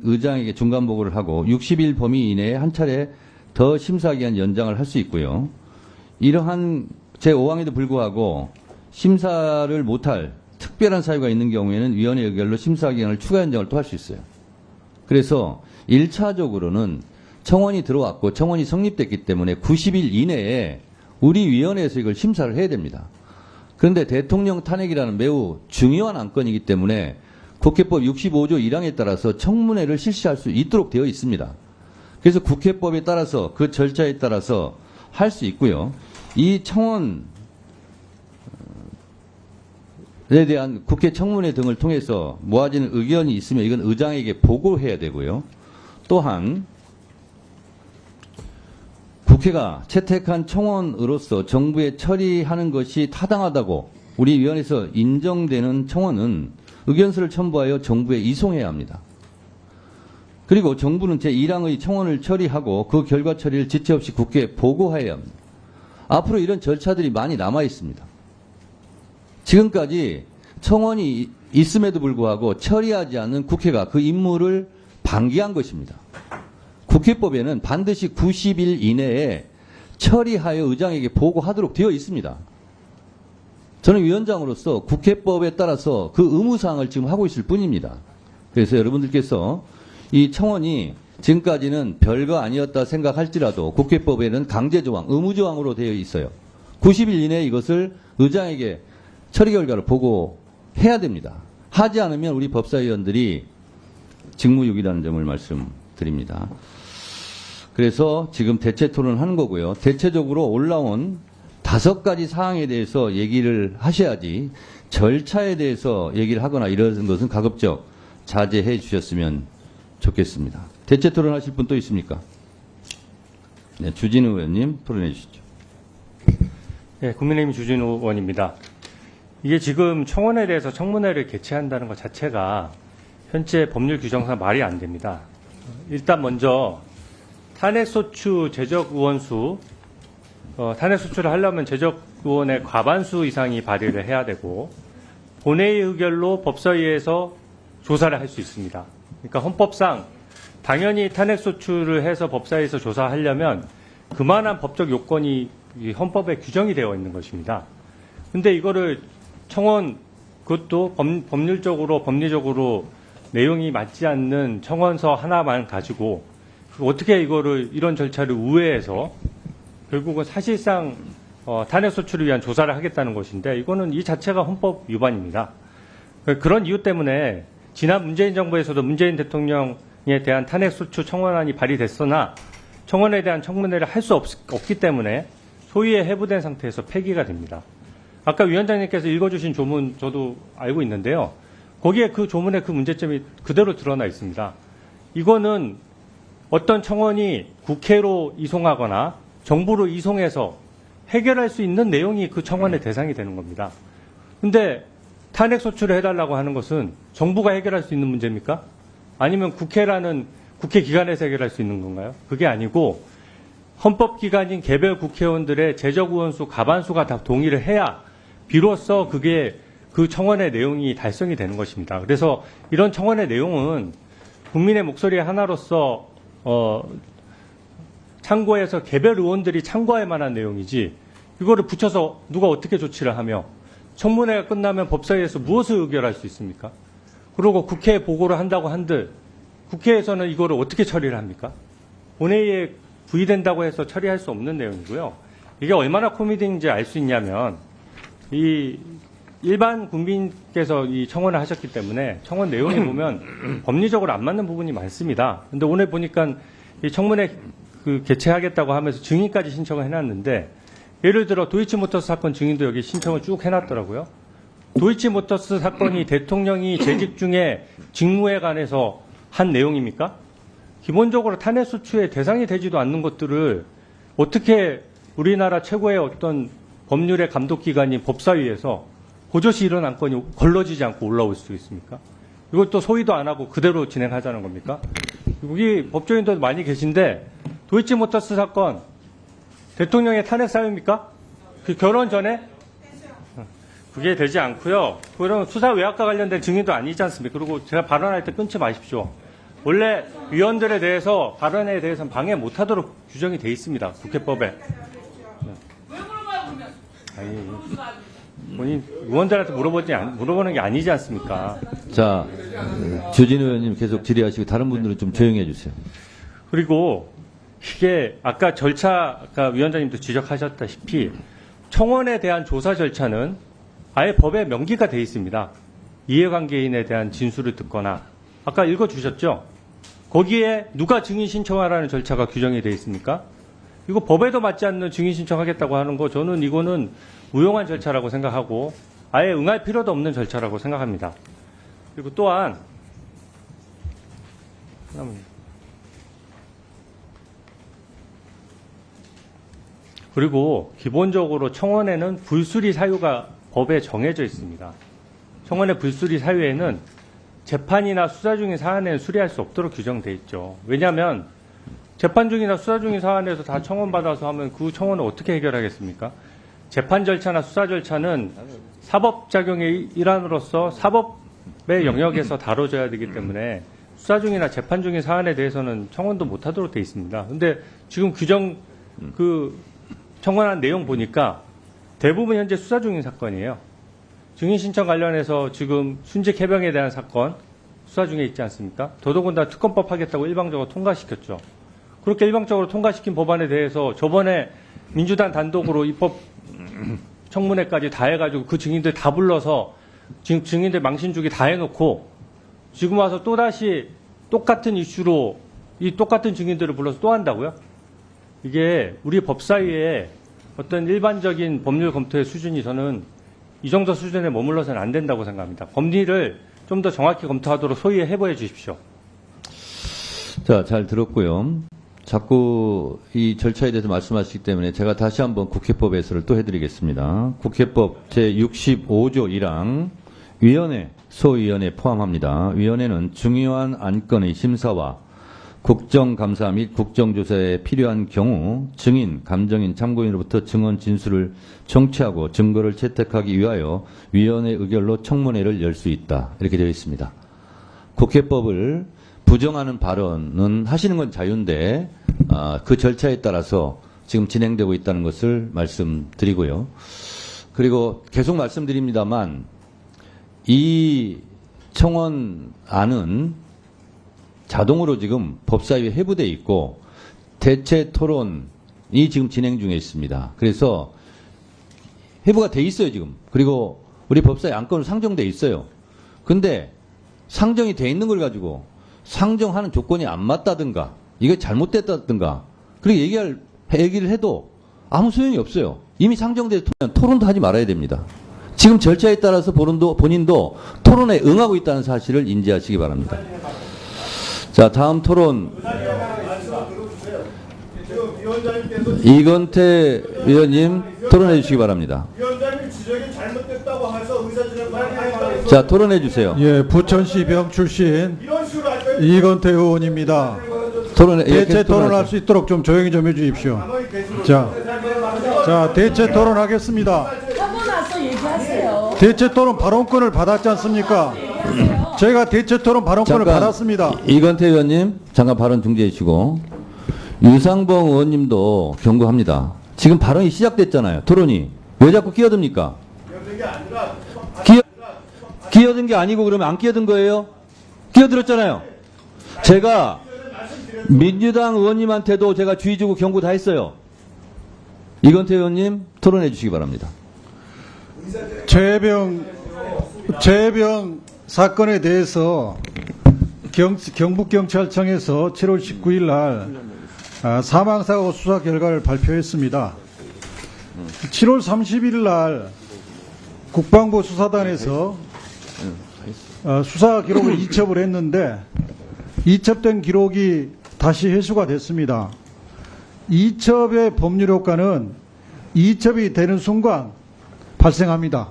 의장에게 중간 보고를 하고 60일 범위 이내에 한 차례 더 심사기한 연장을 할 수 있고요. 이러한 제5항에도 불구하고 심사를 못할 특별한 사유가 있는 경우에는 위원회 의결로 심사기간을 추가 연장을 또 할 수 있어요. 그래서 1차적으로는 청원이 들어왔고 청원이 성립됐기 때문에 90일 이내에 우리 위원회에서 이걸 심사를 해야 됩니다. 그런데 대통령 탄핵이라는 매우 중요한 안건이기 때문에 국회법 65조 1항에 따라서 청문회를 실시할 수 있도록 되어 있습니다. 그래서 국회법에 따라서 그 절차에 따라서 할 수 있고요. 이 청원에 대한 국회 청문회 등을 통해서 모아지는 의견이 있으면 이건 의장에게 보고해야 되고요. 또한 국회가 채택한 청원으로서 정부에 처리하는 것이 타당하다고 우리 위원회에서 인정되는 청원은 의견서를 첨부하여 정부에 이송해야 합니다. 그리고 정부는 제1항의 청원을 처리하고 그 결과 처리를 지체 없이 국회에 보고해야 합니다. 앞으로 이런 절차들이 많이 남아 있습니다. 지금까지 청원이 있음에도 불구하고 처리하지 않는 국회가 그 임무를 방기한 것입니다. 국회법에는 반드시 90일 이내에 처리하여 의장에게 보고하도록 되어 있습니다. 저는 위원장으로서 국회법에 따라서 그 의무사항을 지금 하고 있을 뿐입니다. 그래서 여러분들께서 이 청원이 지금까지는 별거 아니었다 생각할지라도 국회법에는 강제조항, 의무조항으로 되어 있어요. 90일 이내에 이것을 의장에게 처리 결과를 보고해야 됩니다. 하지 않으면 우리 법사위원들이 직무유기라는 점을 말씀드립니다. 그래서 지금 대체 토론을 하는 거고요. 대체적으로 올라온 5가지 사항에 대해서 얘기를 하셔야지 절차에 대해서 얘기를 하거나 이런 것은 가급적 자제해 주셨으면 좋겠습니다. 대체 토론하실 분 또 있습니까? 네, 주진우 의원님 토론해 주시죠. 네, 국민의힘 주진우 의원입니다. 이게 지금 청원에 대해서 청문회를 개최한다는 것 자체가 현재 법률 규정상 말이 안 됩니다. 일단 먼저 탄핵소추 제적의원수, 탄핵소추를 하려면 제적의원의 과반수 이상이 발의를 해야 되고 본회의 의결로 법사위에서 조사를 할 수 있습니다. 그러니까 헌법상 당연히 탄핵소추를 해서 법사위에서 조사하려면 그만한 법적 요건이 이 헌법에 규정이 되어 있는 것입니다. 근데 이거를 청원, 그것도 법률적으로, 법리적으로 내용이 맞지 않는 청원서 하나만 가지고 어떻게 이런 절차를 우회해서 결국은 사실상 탄핵 소추를 위한 조사를 하겠다는 것인데 이거는 이 자체가 헌법 위반입니다. 그런 이유 때문에 지난 문재인 정부에서도 문재인 대통령에 대한 탄핵 소추 청원안이 발의됐으나 청원에 대한 청문회를 할 수 없기 때문에 소위에 해부된 상태에서 폐기가 됩니다. 아까 위원장님께서 읽어주신 조문 저도 알고 있는데요. 거기에 그 조문의 그 문제점이 그대로 드러나 있습니다. 이거는 어떤 청원이 국회로 이송하거나 정부로 이송해서 해결할 수 있는 내용이 그 청원의 대상이 되는 겁니다. 근데 탄핵 소추를 해달라고 하는 것은 정부가 해결할 수 있는 문제입니까? 아니면 국회라는 국회 기관에서 해결할 수 있는 건가요? 그게 아니고 헌법기관인 개별 국회의원들의 재적의원수 과반수가 다 동의를 해야 비로소 그게 그 청원의 내용이 달성이 되는 것입니다. 그래서 이런 청원의 내용은 국민의 목소리 하나로서 참고해서 개별 의원들이 참고할 만한 내용이지 이거를 붙여서 누가 어떻게 조치를 하며 청문회가 끝나면 법사위에서 무엇을 의결할 수 있습니까? 그리고 국회에 보고를 한다고 한들 국회에서는 이거를 어떻게 처리를 합니까? 본회의에 부의된다고 해서 처리할 수 없는 내용이고요. 이게 얼마나 코미디인지 알 수 있냐면 이 일반 국민께서 이 청원을 하셨기 때문에 청원 내용에 보면 법리적으로 안 맞는 부분이 많습니다. 근데 오늘 보니까 이 청문회 개최하겠다고 하면서 증인까지 신청을 해놨는데 예를 들어 도이치모터스 사건 증인도 여기 신청을 쭉 해놨더라고요. 도이치모터스 사건이 대통령이 재직 중에 직무에 관해서 한 내용입니까? 기본적으로 탄핵소추의 대상이 되지도 않는 것들을 어떻게 우리나라 최고의 어떤 법률의 감독기관인 법사위에서 고조시 일어난 건이 걸러지지 않고 올라올 수 있습니까? 이것도 소위도 안 하고 그대로 진행하자는 겁니까? 여기 법조인도 많이 계신데 도이치모터스 사건 대통령의 탄핵 사유입니까? 그 결혼 전에? 그게 되지 않고요. 그럼 수사 외압과 관련된 증인도 아니지 않습니까? 그리고 제가 발언할 때 끊지 마십시오. 원래 위원들에 대해서 발언에 대해서는 방해 못하도록 규정이 돼 있습니다. 국회법에. 왜 물어봐요 그러면? 아니, 본인 의원들한테 물어보는 게 아니지 않습니까? 자, 주진 의원님 계속 질의하시고 다른 분들은 좀 조용히 해주세요. 그리고 이게 아까 위원장님도 지적하셨다시피 청원에 대한 조사 절차는 아예 법에 명기가 돼 있습니다. 이해관계인에 대한 진술을 듣거나 아까 읽어주셨죠? 거기에 누가 증인 신청하라는 절차가 규정이 돼 있습니까? 이거 법에도 맞지 않는 증인 신청하겠다고 하는 거 저는 이거는 무용한 절차라고 생각하고 아예 응할 필요도 없는 절차라고 생각합니다. 그리고 또한 그리고 기본적으로 청원에는 불수리 사유가 법에 정해져 있습니다. 청원의 불수리 사유에는 재판이나 수사 중인 사안에는 수리할 수 없도록 규정돼 있죠. 왜냐하면 재판 중이나 수사 중인 사안에서 다 청원받아서 하면 그 청원을 어떻게 해결하겠습니까? 재판 절차나 수사 절차는 사법작용의 일환으로서 사법의 영역에서 다뤄져야 되기 때문에 수사 중이나 재판 중인 사안에 대해서는 청원도 못하도록 돼 있습니다. 근데 지금 청원한 내용 보니까 대부분 현재 수사 중인 사건이에요. 증인 신청 관련해서 지금 순직 해병에 대한 사건 수사 중에 있지 않습니까? 더더군다나 특검법 하겠다고 일방적으로 통과시켰죠. 그렇게 일방적으로 통과시킨 법안에 대해서 저번에 민주당 단독으로 입법 청문회까지 다 해가지고 그 증인들 다 불러서 지금 증인들 망신 주기 다 해놓고 지금 와서 또다시 똑같은 이슈로 이 똑같은 증인들을 불러서 또 한다고요? 이게 우리 법사위에 어떤 일반적인 법률 검토의 수준이 저는 이 정도 수준에 머물러서는 안 된다고 생각합니다. 법리를 좀 더 정확히 검토하도록 소위에 해보해 주십시오. 자, 잘 들었고요. 자꾸 이 절차에 대해서 말씀하시기 때문에 제가 다시 한번 국회법 해설을 또 해드리겠습니다. 국회법 제65조 1항 위원회, 소위원회 포함합니다. 위원회는 중요한 안건의 심사와 국정감사 및 국정조사에 필요한 경우 증인, 감정인, 참고인으로부터 증언 진술을 청취하고 증거를 채택하기 위하여 위원회 의결로 청문회를 열 수 있다. 이렇게 되어 있습니다. 국회법을 부정하는 발언은 하시는 건 자유인데 그 절차에 따라서 지금 진행되고 있다는 것을 말씀드리고요. 그리고 계속 말씀드립니다만 이 청원안은 자동으로 지금 법사위에 회부돼 있고 대체 토론이 지금 진행 중에 있습니다. 그래서 회부가 돼 있어요, 지금. 그리고 우리 법사위 안건으로 상정돼 있어요. 근데 상정이 돼 있는 걸 가지고 상정하는 조건이 안 맞다든가 이게 잘못됐다든가 그렇게 얘기를 해도 아무 소용이 없어요. 이미 상정된 토론도 하지 말아야 됩니다. 지금 절차에 따라서 본인도 토론에 응하고 있다는 사실을 인지하시기 바랍니다. 자, 다음 토론. 이건태 의원님 토론해 주시기 바랍니다. 위원장님 지적이 잘못됐다고 해서 의사진행 자, 토론해 주세요. 예, 부천시 병 출신 이런 식으로 할 거예요. 이건태 의원입니다. 토론에 대체 토론할 수 있도록 좀 조용히 좀 해주십시오. 자, 대체 토론하겠습니다. 하고 나서 얘기하세요. 대체 토론 발언권을 받았지 않습니까? 제가 대체 토론 발언권을 받았습니다. 이건태 의원님 잠깐 발언 중지해 주시고 유상봉 의원님도 경고합니다. 지금 발언이 시작됐잖아요. 토론이. 왜 자꾸 끼어듭니까? 끼어든 게 아니고 그러면 안 끼어든 거예요? 끼어들었잖아요. 제가 민주당 의원님한테도 제가 주의 주고 경고 다 했어요. 이건태 의원님 토론해 주시기 바랍니다. 재해병 사건에 대해서 경북경찰청에서 7월 19일 날 사망사고 수사 결과를 발표했습니다. 7월 30일 날 국방부 수사단에서 수사 기록을 이첩을 했는데 이첩된 기록이 다시 회수가 됐습니다. 이첩의 법률 효과는 이첩이 되는 순간 발생합니다.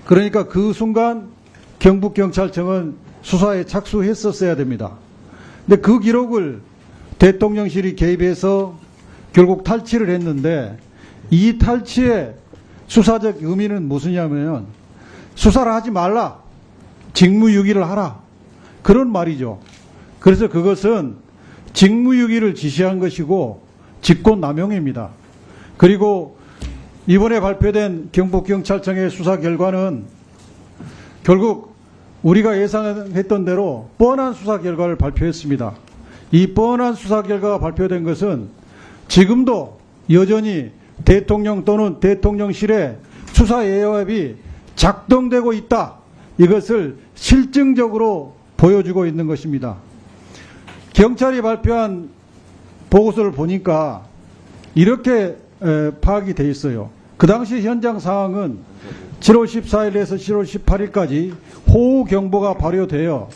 그러니까 그 순간 경북경찰청은 수사에 착수했었어야 됩니다. 근데 그 기록을 대통령실이 개입해서 결국 탈취를 했는데 이 탈취의 수사적 의미는 무엇이냐면 수사를 하지 말라. 직무유기를 하라. 그런 말이죠. 그래서 그것은 직무유기를 지시한 것이고 직권남용입니다. 그리고 이번에 발표된 경북경찰청의 수사 결과는 결국 우리가 예상했던 대로 뻔한 수사 결과를 발표했습니다. 이 뻔한 수사 결과가 발표된 것은 지금도 여전히 대통령 또는 대통령실의 수사 예협이 작동되고 있다. 이것을 실증적으로 보여주고 있는 것입니다. 경찰이 발표한 보고서를 보니까 이렇게 파악이 돼 있어요. 그 당시 현장 상황은 7월 14일에서 7월 18일까지 호우 경보가 발효되어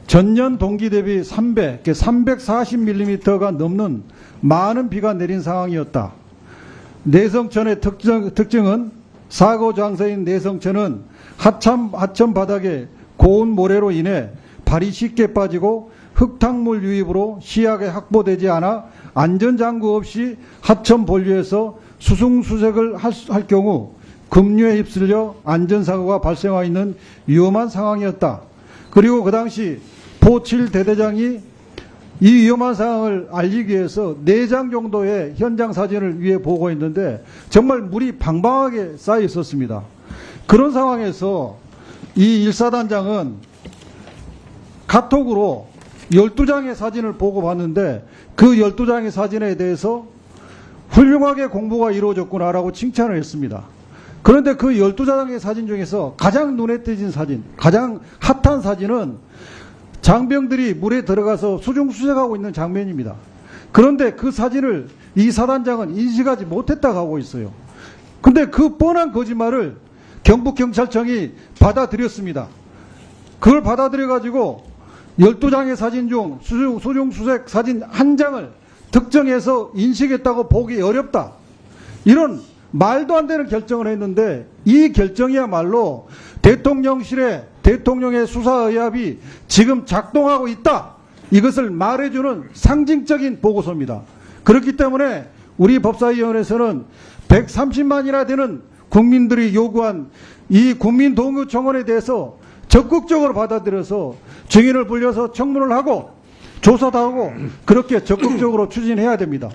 전년 동기 대비 340mm가 넘는 많은 비가 내린 상황이었다. 내성천의 특징은 사고 장소인 내성천은 하천 바닥에 고운 모래로 인해 발이 쉽게 빠지고 흙탕물 유입으로 시야가 확보되지 않아 안전장구 없이 하천 본류에서 수승수색을 할 경우 급류에 휩쓸려 안전사고가 발생하고 있는 위험한 상황이었다. 그리고 그 당시 포7 대대장이 이 위험한 상황을 알리기 위해서 4장 정도의 현장 사진을 위해 보고했는데 정말 물이 방방하게 쌓여 있었습니다. 그런 상황에서 이 1사단장은 카톡으로 12장의 사진을 보고 봤는데 그 12장의 사진에 대해서 훌륭하게 공부가 이루어졌구나라고 칭찬을 했습니다. 그런데 그 12장의 사진 중에서 가장 눈에 띄진 사진, 가장 핫한 사진은 장병들이 물에 들어가서 수중수색하고 있는 장면입니다. 그런데 그 사진을 이 사단장은 인식하지 못했다고 하고 있어요. 근데 그 뻔한 거짓말을 경북경찰청이 받아들였습니다. 그걸 받아들여가지고 12장의 사진 중 수중수색 사진 한 장을 특정해서 인식했다고 보기 어렵다. 이런 말도 안 되는 결정을 했는데 이 결정이야말로 대통령실의 대통령의 수사 의합이 지금 작동하고 있다. 이것을 말해주는 상징적인 보고서입니다. 그렇기 때문에 우리 법사위원회에서는 130만이나 되는 국민들이 요구한 이 국민동의청원에 대해서 적극적으로 받아들여서 증인을 불려서 청문을 하고 조사도 하고 그렇게 적극적으로 추진해야 됩니다.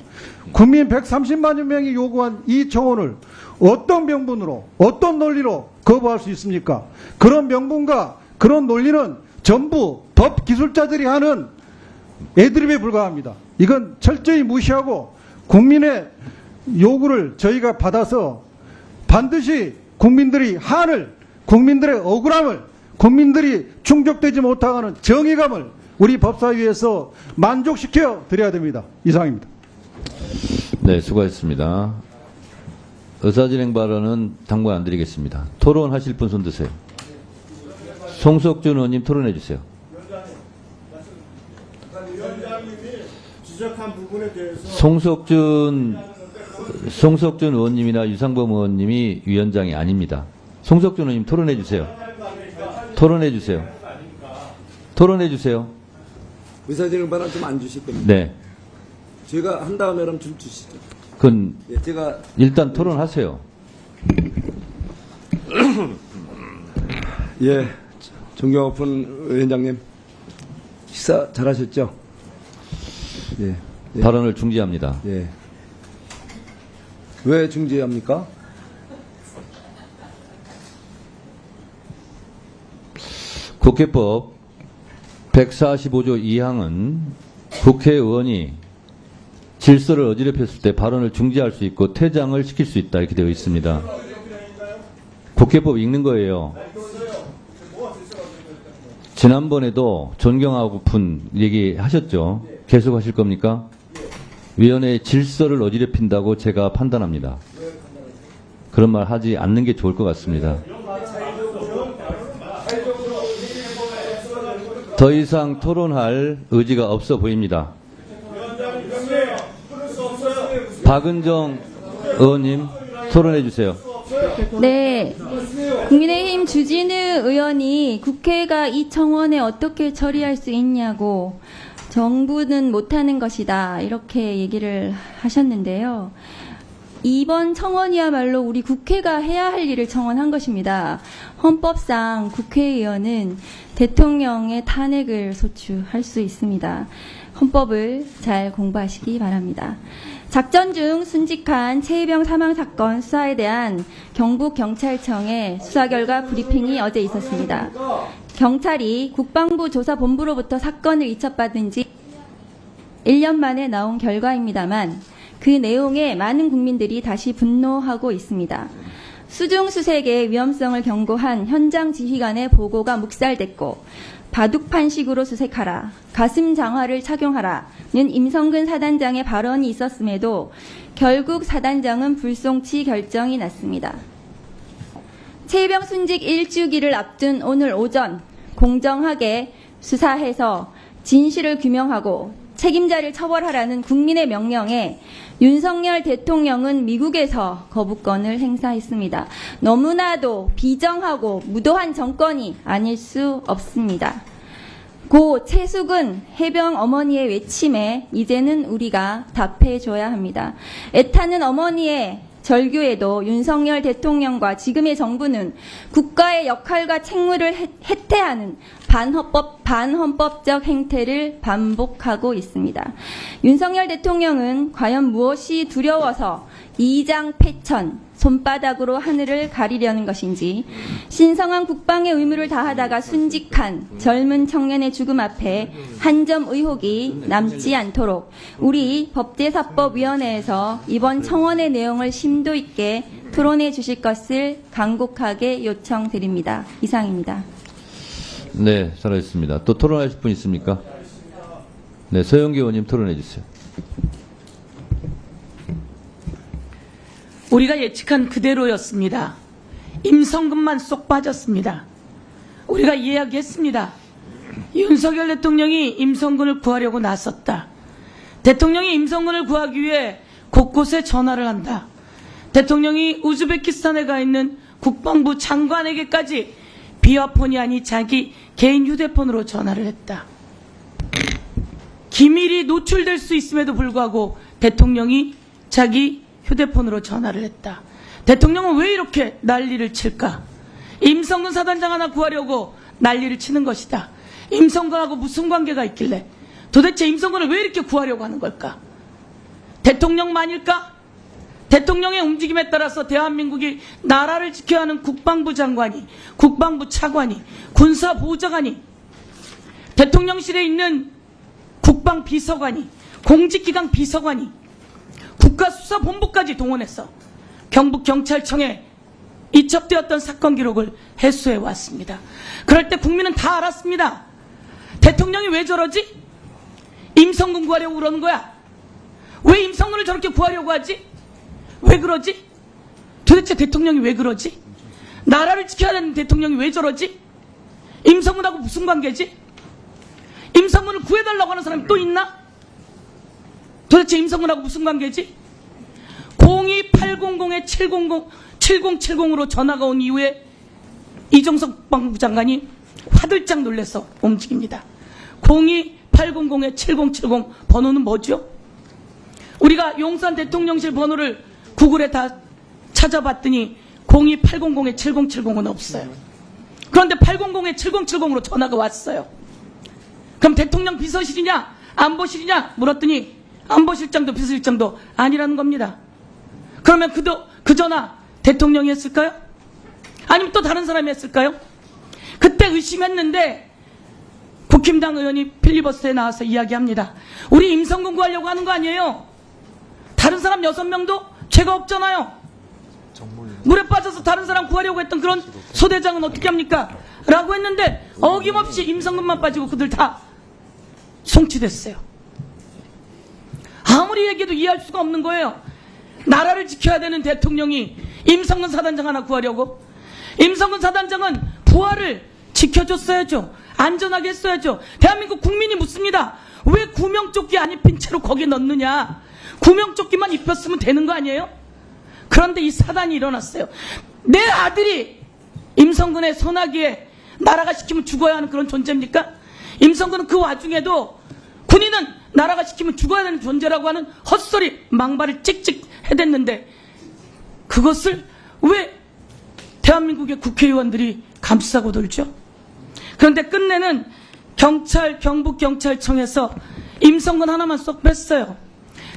국민 130만 명이 요구한 이 청원을 어떤 명분으로 어떤 논리로 거부할 수 있습니까? 그런 명분과 그런 논리는 전부 법 기술자들이 하는 애드립에 불과합니다. 이건 철저히 무시하고 국민의 요구를 저희가 받아서 반드시 국민들이 한을, 국민들의 억울함을, 국민들이 충족되지 못하는 정의감을 우리 법사위에서 만족시켜 드려야 됩니다. 이상입니다. 네, 수고하셨습니다. 의사진행 발언은 당분 안 드리겠습니다. 토론하실 분 손 드세요. 송석준 의원님 토론해 주세요. 지적한 부분에 대해서 송석준 의원님이나 유상범 의원님이 위원장이 아닙니다. 송석준 의원님 토론해 주세요. 토론해 주세요. 토론해 주세요. 의사진행 발언 좀 안 주실 겁니다. 네. 제가 한 다음에 그럼 좀 주시죠. 그건 예, 제가 일단 토론하세요. 예, 존경높은 위원장님 식사 잘하셨죠? 예, 예. 발언을 중지합니다. 예. 왜 중지합니까? 국회법 145조 2항은 국회의원이 질서를 어지럽혔을 때 발언을 중지할 수 있고 퇴장을 시킬 수 있다 이렇게 되어 있습니다. 국회법 읽는 거예요. 지난번에도 존경하고픈 얘기하셨죠. 계속 하실 겁니까? 위원회의 질서를 어지럽힌다고 제가 판단합니다. 그런 말 하지 않는 게 좋을 것 같습니다. 더 이상 토론할 의지가 없어 보입니다. 박은정 의원님 토론해 주세요. 네, 국민의힘 주진우 의원이 국회가 이 청원에 어떻게 처리할 수 있냐고 정부는 못하는 것이다 이렇게 얘기를 하셨는데요. 이번 청원이야말로 우리 국회가 해야 할 일을 청원한 것입니다. 헌법상 국회의원은 대통령의 탄핵을 소추할 수 있습니다. 헌법을 잘 공부하시기 바랍니다. 작전 중 순직한 최혜병 사망 사건 수사에 대한 경북경찰청의 수사 결과 브리핑이 어제 있었습니다. 경찰이 국방부 조사본부로부터 사건을 이첩받은 지 1년 만에 나온 결과입니다만 그 내용에 많은 국민들이 다시 분노하고 있습니다. 수중수색의 위험성을 경고한 현장 지휘관의 보고가 묵살됐고 바둑판식으로 수색하라, 가슴 장화를 착용하라는 임성근 사단장의 발언이 있었음에도 결국 사단장은 불송치 결정이 났습니다. 최혜병 순직 1주기를 앞둔 오늘 오전 공정하게 수사해서 진실을 규명하고 책임자를 처벌하라는 국민의 명령에 윤석열 대통령은 미국에서 거부권을 행사했습니다. 너무나도 비정하고 무도한 정권이 아닐 수 없습니다. 고 최숙은 해병 어머니의 외침에 이제는 우리가 답해줘야 합니다. 애타는 어머니의 절규에도 윤석열 대통령과 지금의 정부는 국가의 역할과 책무를 해태하는 반헌법적 행태를 반복하고 있습니다. 윤석열 대통령은 과연 무엇이 두려워서 이장 패천, 손바닥으로 하늘을 가리려는 것인지 신성한 국방의 의무를 다하다가 순직한 젊은 청년의 죽음 앞에 한 점 의혹이 남지 않도록 우리 법제사법위원회에서 이번 청원의 내용을 심도 있게 토론해 주실 것을 간곡하게 요청드립니다. 이상입니다. 네, 잘하셨습니다. 또 토론하실 분 있습니까? 네, 서영기 의원님 토론해 주세요. 우리가 예측한 그대로였습니다. 임성근만 쏙 빠졌습니다. 우리가 이야기했습니다. 윤석열 대통령이 임성근을 구하려고 나섰다. 대통령이 임성근을 구하기 위해 곳곳에 전화를 한다. 대통령이 우즈베키스탄에 가 있는 국방부 장관에게까지 비화폰이 아닌 자기 개인 휴대폰으로 전화를 했다. 기밀이 노출될 수 있음에도 불구하고 대통령이 자기 휴대폰으로 전화를 했다. 대통령은 왜 이렇게 난리를 칠까? 임성근 사단장 하나 구하려고 난리를 치는 것이다. 임성근하고 무슨 관계가 있길래 도대체 임성근을 왜 이렇게 구하려고 하는 걸까? 대통령만일까? 대통령의 움직임에 따라서 대한민국이 나라를 지켜야 하는 국방부 장관이, 국방부 차관이, 군사보좌관이 대통령실에 있는 국방비서관이, 공직기강 비서관이 국가수사본부까지 동원해서 경북경찰청에 이첩되었던 사건 기록을 해소해 왔습니다. 그럴 때 국민은 다 알았습니다. 대통령이 왜 저러지? 임성근 구하려고 그러는 거야. 왜 임성근을 저렇게 구하려고 하지? 왜 그러지? 도대체 대통령이 왜 그러지? 나라를 지켜야 되는 대통령이 왜 저러지? 임성근하고 무슨 관계지? 임성근을 구해달라고 하는 사람이 또 있나? 도대체 임성근하고 무슨 관계지? 02800-7070으로 전화가 온 이후에 이종석 국방부 장관이 화들짝 놀라서 움직입니다. 02800-7070 번호는 뭐죠? 우리가 용산 대통령실 번호를 구글에 다 찾아봤더니 02800-7070은 없어요. 그런데 800-7070으로 전화가 왔어요. 그럼 대통령 비서실이냐 안보실이냐 물었더니 안보실장도 비서실장도 아니라는 겁니다. 그러면 그 전화 대통령이 했을까요? 아니면 또 다른 사람이 했을까요? 그때 의심했는데 국힘당 의원이 필리버스터에 나와서 이야기합니다. 우리 임성근 구하려고 하는 거 아니에요? 다른 사람 6명도 죄가 없잖아요. 물에 빠져서 다른 사람 구하려고 했던 그런 소대장은 어떻게 합니까? 라고 했는데 어김없이 임성근만 빠지고 그들 다 송치됐어요. 아무리 얘기해도 이해할 수가 없는 거예요. 나라를 지켜야 되는 대통령이 임성근 사단장 하나 구하려고? 임성근 사단장은 부하를 지켜줬어야죠. 안전하게 했어야죠. 대한민국 국민이 묻습니다. 왜 구명조끼 안 입힌 채로 거기에 넣느냐? 구명조끼만 입혔으면 되는 거 아니에요? 그런데 이 사단이 일어났어요. 내 아들이 임성근의 소나기에 나라가 시키면 죽어야 하는 그런 존재입니까? 임성근은 그 와중에도 군인은 나라가 시키면 죽어야 되는 존재라고 하는 헛소리 망발을 찍찍 해댔는데 그것을 왜 대한민국의 국회의원들이 감싸고 돌죠? 그런데 끝내는 경북경찰청에서 임성근 하나만 쏙 뺐어요.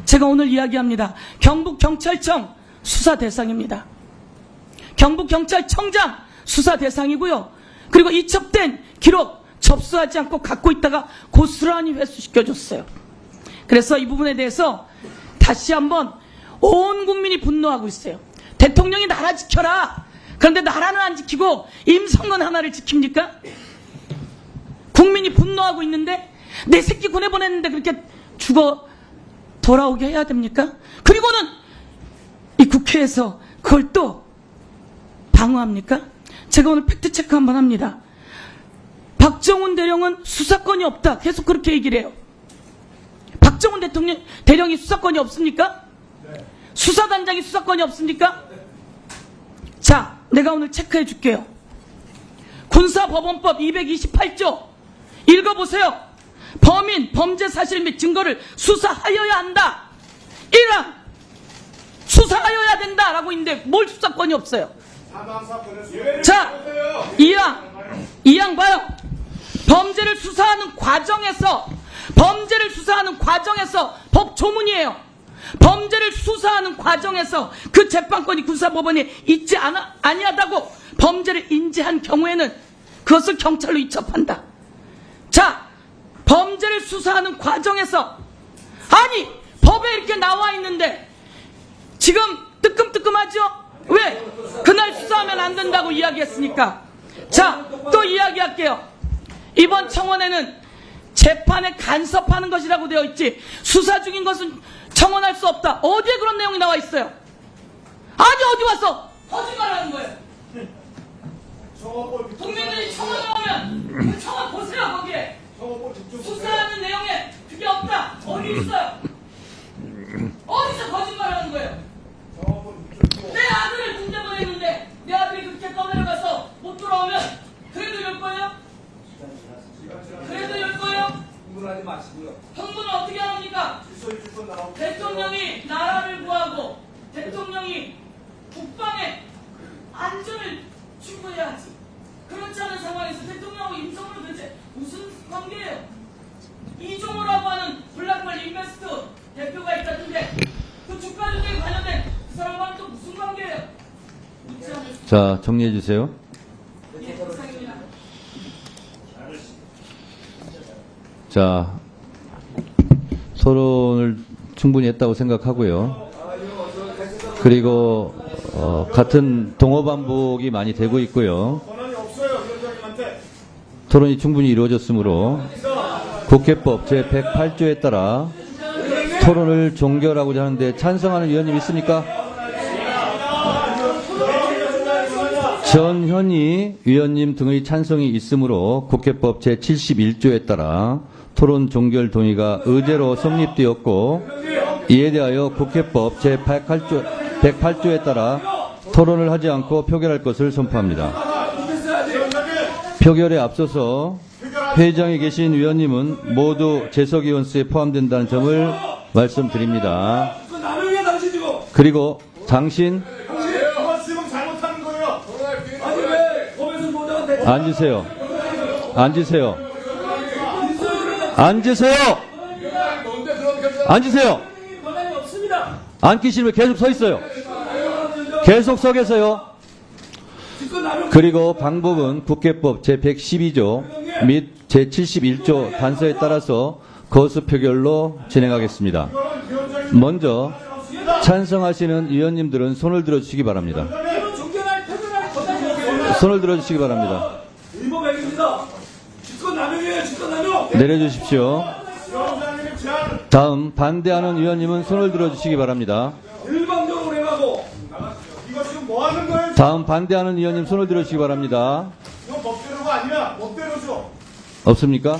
제가 오늘 이야기합니다. 경북경찰청 수사 대상입니다. 경북경찰청장 수사 대상이고요. 그리고 이첩된 기록 접수하지 않고 갖고 있다가 고스란히 회수시켜줬어요. 그래서 이 부분에 대해서 다시 한번 온 국민이 분노하고 있어요. 대통령이 나라 지켜라. 그런데 나라는 안 지키고 임성근 하나를 지킵니까? 국민이 분노하고 있는데 내 새끼 군에 보냈는데 그렇게 죽어 돌아오게 해야 됩니까? 그리고는 이 국회에서 그걸 또 방어합니까? 제가 오늘 팩트체크 한번 합니다. 박정훈 대령은 수사권이 없다. 계속 그렇게 얘기를 해요. 박정훈 대령이 수사권이 없습니까? 수사단장이 수사권이 없습니까? 자, 내가 오늘 체크해 줄게요. 군사법원법 228조 읽어보세요. 범인, 범죄 사실 및 증거를 수사하여야 한다. 1항 수사하여야 된다라고 있는데 뭘 수사권이 없어요? 자, 2항 봐요. 범죄를 수사하는 과정에서 법 조문이에요. 범죄를 수사하는 과정에서 그 재판권이 군사법원에 있지 아니하다고 범죄를 인지한 경우에는 그것을 경찰로 이첩한다. 자, 범죄를 수사하는 과정에서 아니 법에 이렇게 나와 있는데 지금 뜨끔뜨끔하죠? 왜? 그날 수사하면 안 된다고 이야기했으니까. 자, 또 이야기할게요. 이번 청원에는 재판에 간섭하는 것이라고 되어 있지 수사 중인 것은 청원할 수 없다. 어디에 그런 내용이 나와 있어요? 아니 어디 와서 거짓말하는 거예요. 국민들이 청원 나오면 그 청원 보세요. 거기에 수사하는 내용에 그게 없다. 어디 있어요? 어디서 거짓말하는 거예요? 내 아들을 군대 보냈는데 내 아들이 그렇게 떠내려가서 못 돌아오면 그래도 이럴 거예요? 그래도 이럴 거예요? 흥분하지 마시고요. 흥분을 어떻게 합니까? 대통령이 나라를 구하고 대통령이 국방의 안전을 추구해야지. 그렇지 않은 상황에서 대통령하고 임성근은 도대체 무슨 관계예요? 이종호라고 하는 블랙홀 인베스트 대표가 있다던데 그 주가 조작에 관련된 그 사람과는 또 무슨 관계예요? 자, 정리해 주세요. 자, 토론을 충분히 했다고 생각하고요. 그리고 같은 동어 반복이 많이 되고 있고요. 토론이 충분히 이루어졌으므로 국회법 제108조에 따라 토론을 종결하고자 하는데 찬성하는 의원님 있습니까? 전현희 위원님 등의 찬성이 있으므로 국회법 제71조에 따라 토론 종결 동의가 의제로 성립되었고, 이에 대하여 국회법 제108조에 따라 토론을 하지 않고 표결할 것을 선포합니다. 표결에 앞서서 회의장에 계신 위원님은 모두 재석위원 수에 포함된다는 점을 말씀드립니다. 그리고 당신 앉으세요. 앉으세요. 앉으세요. 앉으세요. 앉기 싫으면 계속 서 있어요. 계속 서 계세요. 그리고 방법은 국회법 제112조 및 제71조 단서에 따라서 거수 표결로 진행하겠습니다. 먼저 찬성하시는 의원님들은 손을 들어주시기 바랍니다. 손을 들어주시기 바랍니다. 내려주십시오. 다음 반대하는 의원님은 손을 들어주시기 바랍니다. 다음 반대하는 의원님 손을 들어주시기 바랍니다. 없습니까?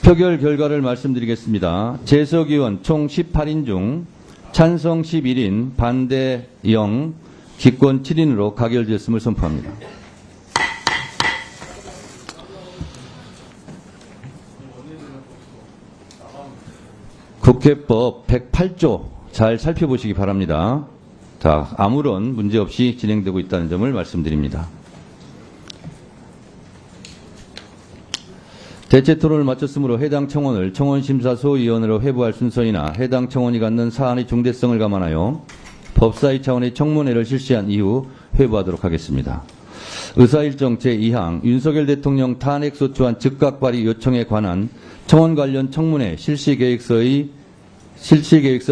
표결 결과를 말씀드리겠습니다. 재석 의원 총 18인 중 찬성 11인, 반대 0, 기권 7인으로 가결되었음을 선포합니다. 국회법 108조 잘 살펴보시기 바랍니다. 자, 아무런 문제 없이 진행되고 있다는 점을 말씀드립니다. 대체 토론을 마쳤으므로 해당 청원을 청원심사소위원으로 회부할 순서이나 해당 청원이 갖는 사안의 중대성을 감안하여 법사위 차원의 청문회를 실시한 이후 회부하도록 하겠습니다. 의사일정 제2항 윤석열 대통령 탄핵소추안 즉각 발의 요청에 관한 청원 관련 청문회 실시계획서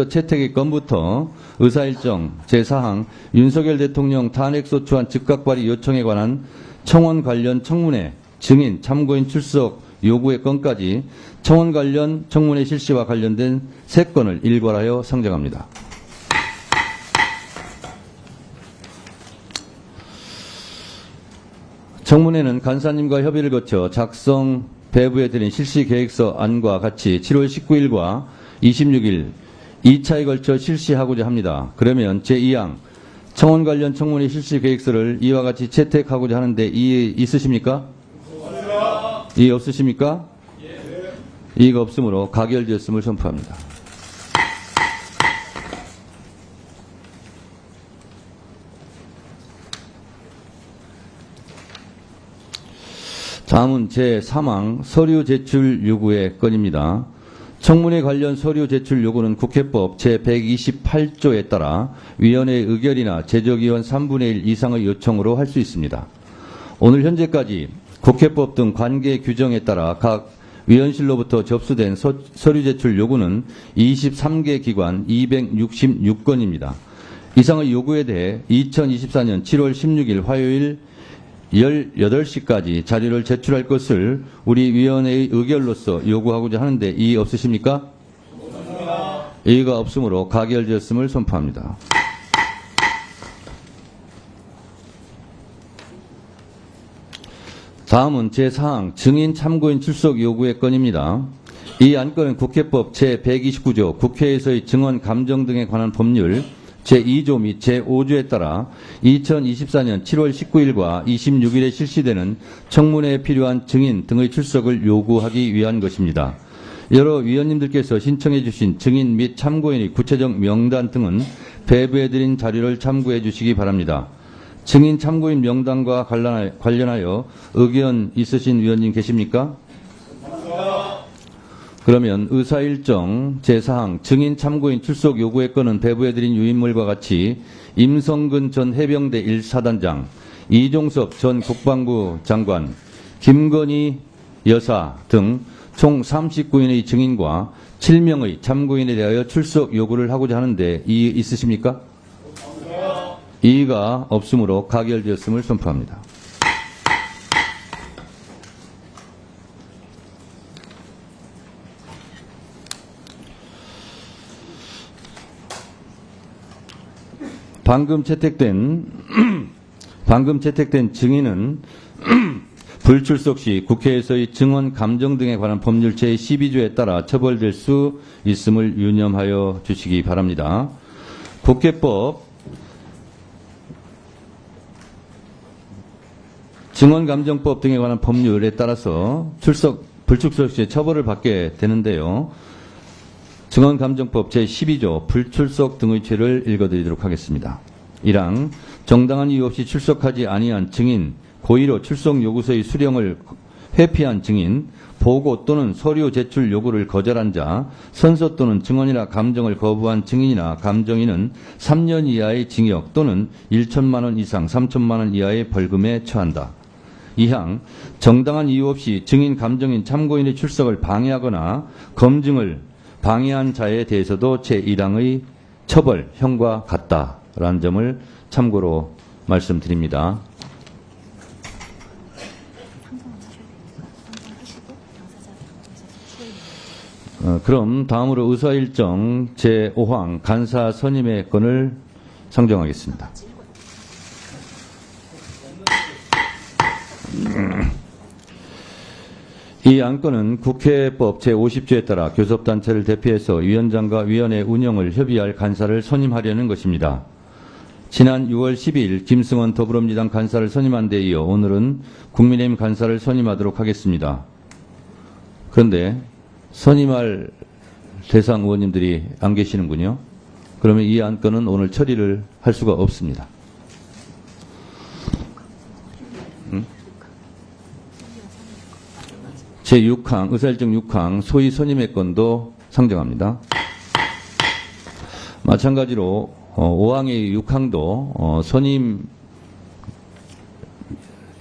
채택의 건부터 의사일정 제4항 윤석열 대통령 탄핵소추안 즉각 발의 요청에 관한 청원 관련 청문회 증인 참고인 출석 요구의 건까지 청원 관련 청문회 실시와 관련된 3건을 일괄하여 상정합니다. 청문회는 간사님과 협의를 거쳐 작성 배부해드린 실시계획서 안과 같이 7월 19일과 26일 2차에 걸쳐 실시하고자 합니다. 그러면 제2항 청원 관련 청문회 실시계획서를 이와 같이 채택하고자 하는데 이의 있으십니까? 이의 없으십니까? 이의가 없으므로 가결되었음을 선포합니다. 다음은 제3항 서류 제출 요구의 건입니다. 청문회 관련 서류 제출 요구는 국회법 제128조에 따라 위원회의 의결이나 제적위원 3분의 1 이상의 요청으로 할 수 있습니다. 오늘 현재까지 국회법 등 관계 규정에 따라 각 위원실로부터 접수된 서류 제출 요구는 23개 기관 266건입니다. 이상의 요구에 대해 2024년 7월 16일 화요일 18시까지 자료를 제출할 것을 우리 위원회의 의결로서 요구하고자 하는데 이의 없으십니까? 이의가 없으므로 가결되었음을 선포합니다. 다음은 제4항 증인 참고인 출석 요구의 건입니다. 이 안건은 국회법 제129조 국회에서의 증언 감정 등에 관한 법률 제2조 및 제5조에 따라 2024년 7월 19일과 26일에 실시되는 청문회에 필요한 증인 등의 출석을 요구하기 위한 것입니다. 여러 위원님들께서 신청해 주신 증인 및 참고인의 구체적 명단 등은 배부해드린 자료를 참고해 주시기 바랍니다. 증인 참고인 명단과 관련하여 의견 있으신 위원님 계십니까? 그러면 의사일정 제4항 증인 참고인 출석 요구의 건은 배부해드린 유인물과 같이 임성근 전 해병대 1사단장, 이종섭 전 국방부 장관, 김건희 여사 등 총 39인의 증인과 7명의 참고인에 대하여 출석 요구를 하고자 하는데 이의 있으십니까? 이의가 없으므로 가결되었음을 선포합니다. 방금 채택된 증인은 불출석 시 국회에서의 증언 감정 등에 관한 법률 제12조에 따라 처벌될 수 있음을 유념하여 주시기 바랍니다. 국회법 증언감정법 등에 관한 법률에 따라서 불출석 시에 처벌을 받게 되는데요. 증언감정법 제12조 불출석 등의 죄를 읽어드리도록 하겠습니다. 1항 정당한 이유 없이 출석하지 아니한 증인, 고의로 출석 요구서의 수령을 회피한 증인, 보고 또는 서류 제출 요구를 거절한 자, 선서 또는 증언이나 감정을 거부한 증인이나 감정인은 3년 이하의 징역 또는 1천만 원 이상 3천만 원 이하의 벌금에 처한다. 2항 정당한 이유 없이 증인, 감정인, 참고인의 출석을 방해하거나 검증을 방해한 자에 대해서도 제1항의 처벌형과 같다라는 점을 참고로 말씀드립니다. 그럼 다음으로 의사일정 제5항 간사 선임의 건을 상정하겠습니다. 이 안건은 국회법 제50조에 따라 교섭단체를 대표해서 위원장과 위원회 운영을 협의할 간사를 선임하려는 것입니다. 지난 6월 12일 김승원 더불어민주당 간사를 선임한 데 이어 오늘은 국민의힘 간사를 선임하도록 하겠습니다. 그런데 선임할 대상 의원님들이 안 계시는군요. 그러면 이 안건은 오늘 처리를 할 수가 없습니다. 제6항, 의사일정 6항, 소위 선임의 건도 상정합니다. 마찬가지로 5항의 6항도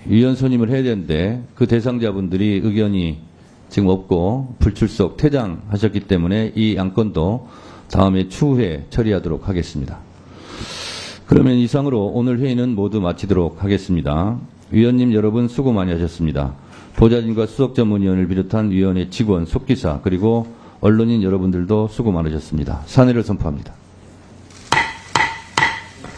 위원 선임을 해야 되는데 그 대상자분들이 의견이 지금 없고 불출석 퇴장하셨기 때문에 이 안건도 다음에 추후에 처리하도록 하겠습니다. 그러면 이상으로 오늘 회의는 모두 마치도록 하겠습니다. 위원님 여러분 수고 많이 하셨습니다. 보좌진과 수석 전문위원을 비롯한 위원회 직원, 속기사 그리고 언론인 여러분들도 수고 많으셨습니다. 사내를 선포합니다.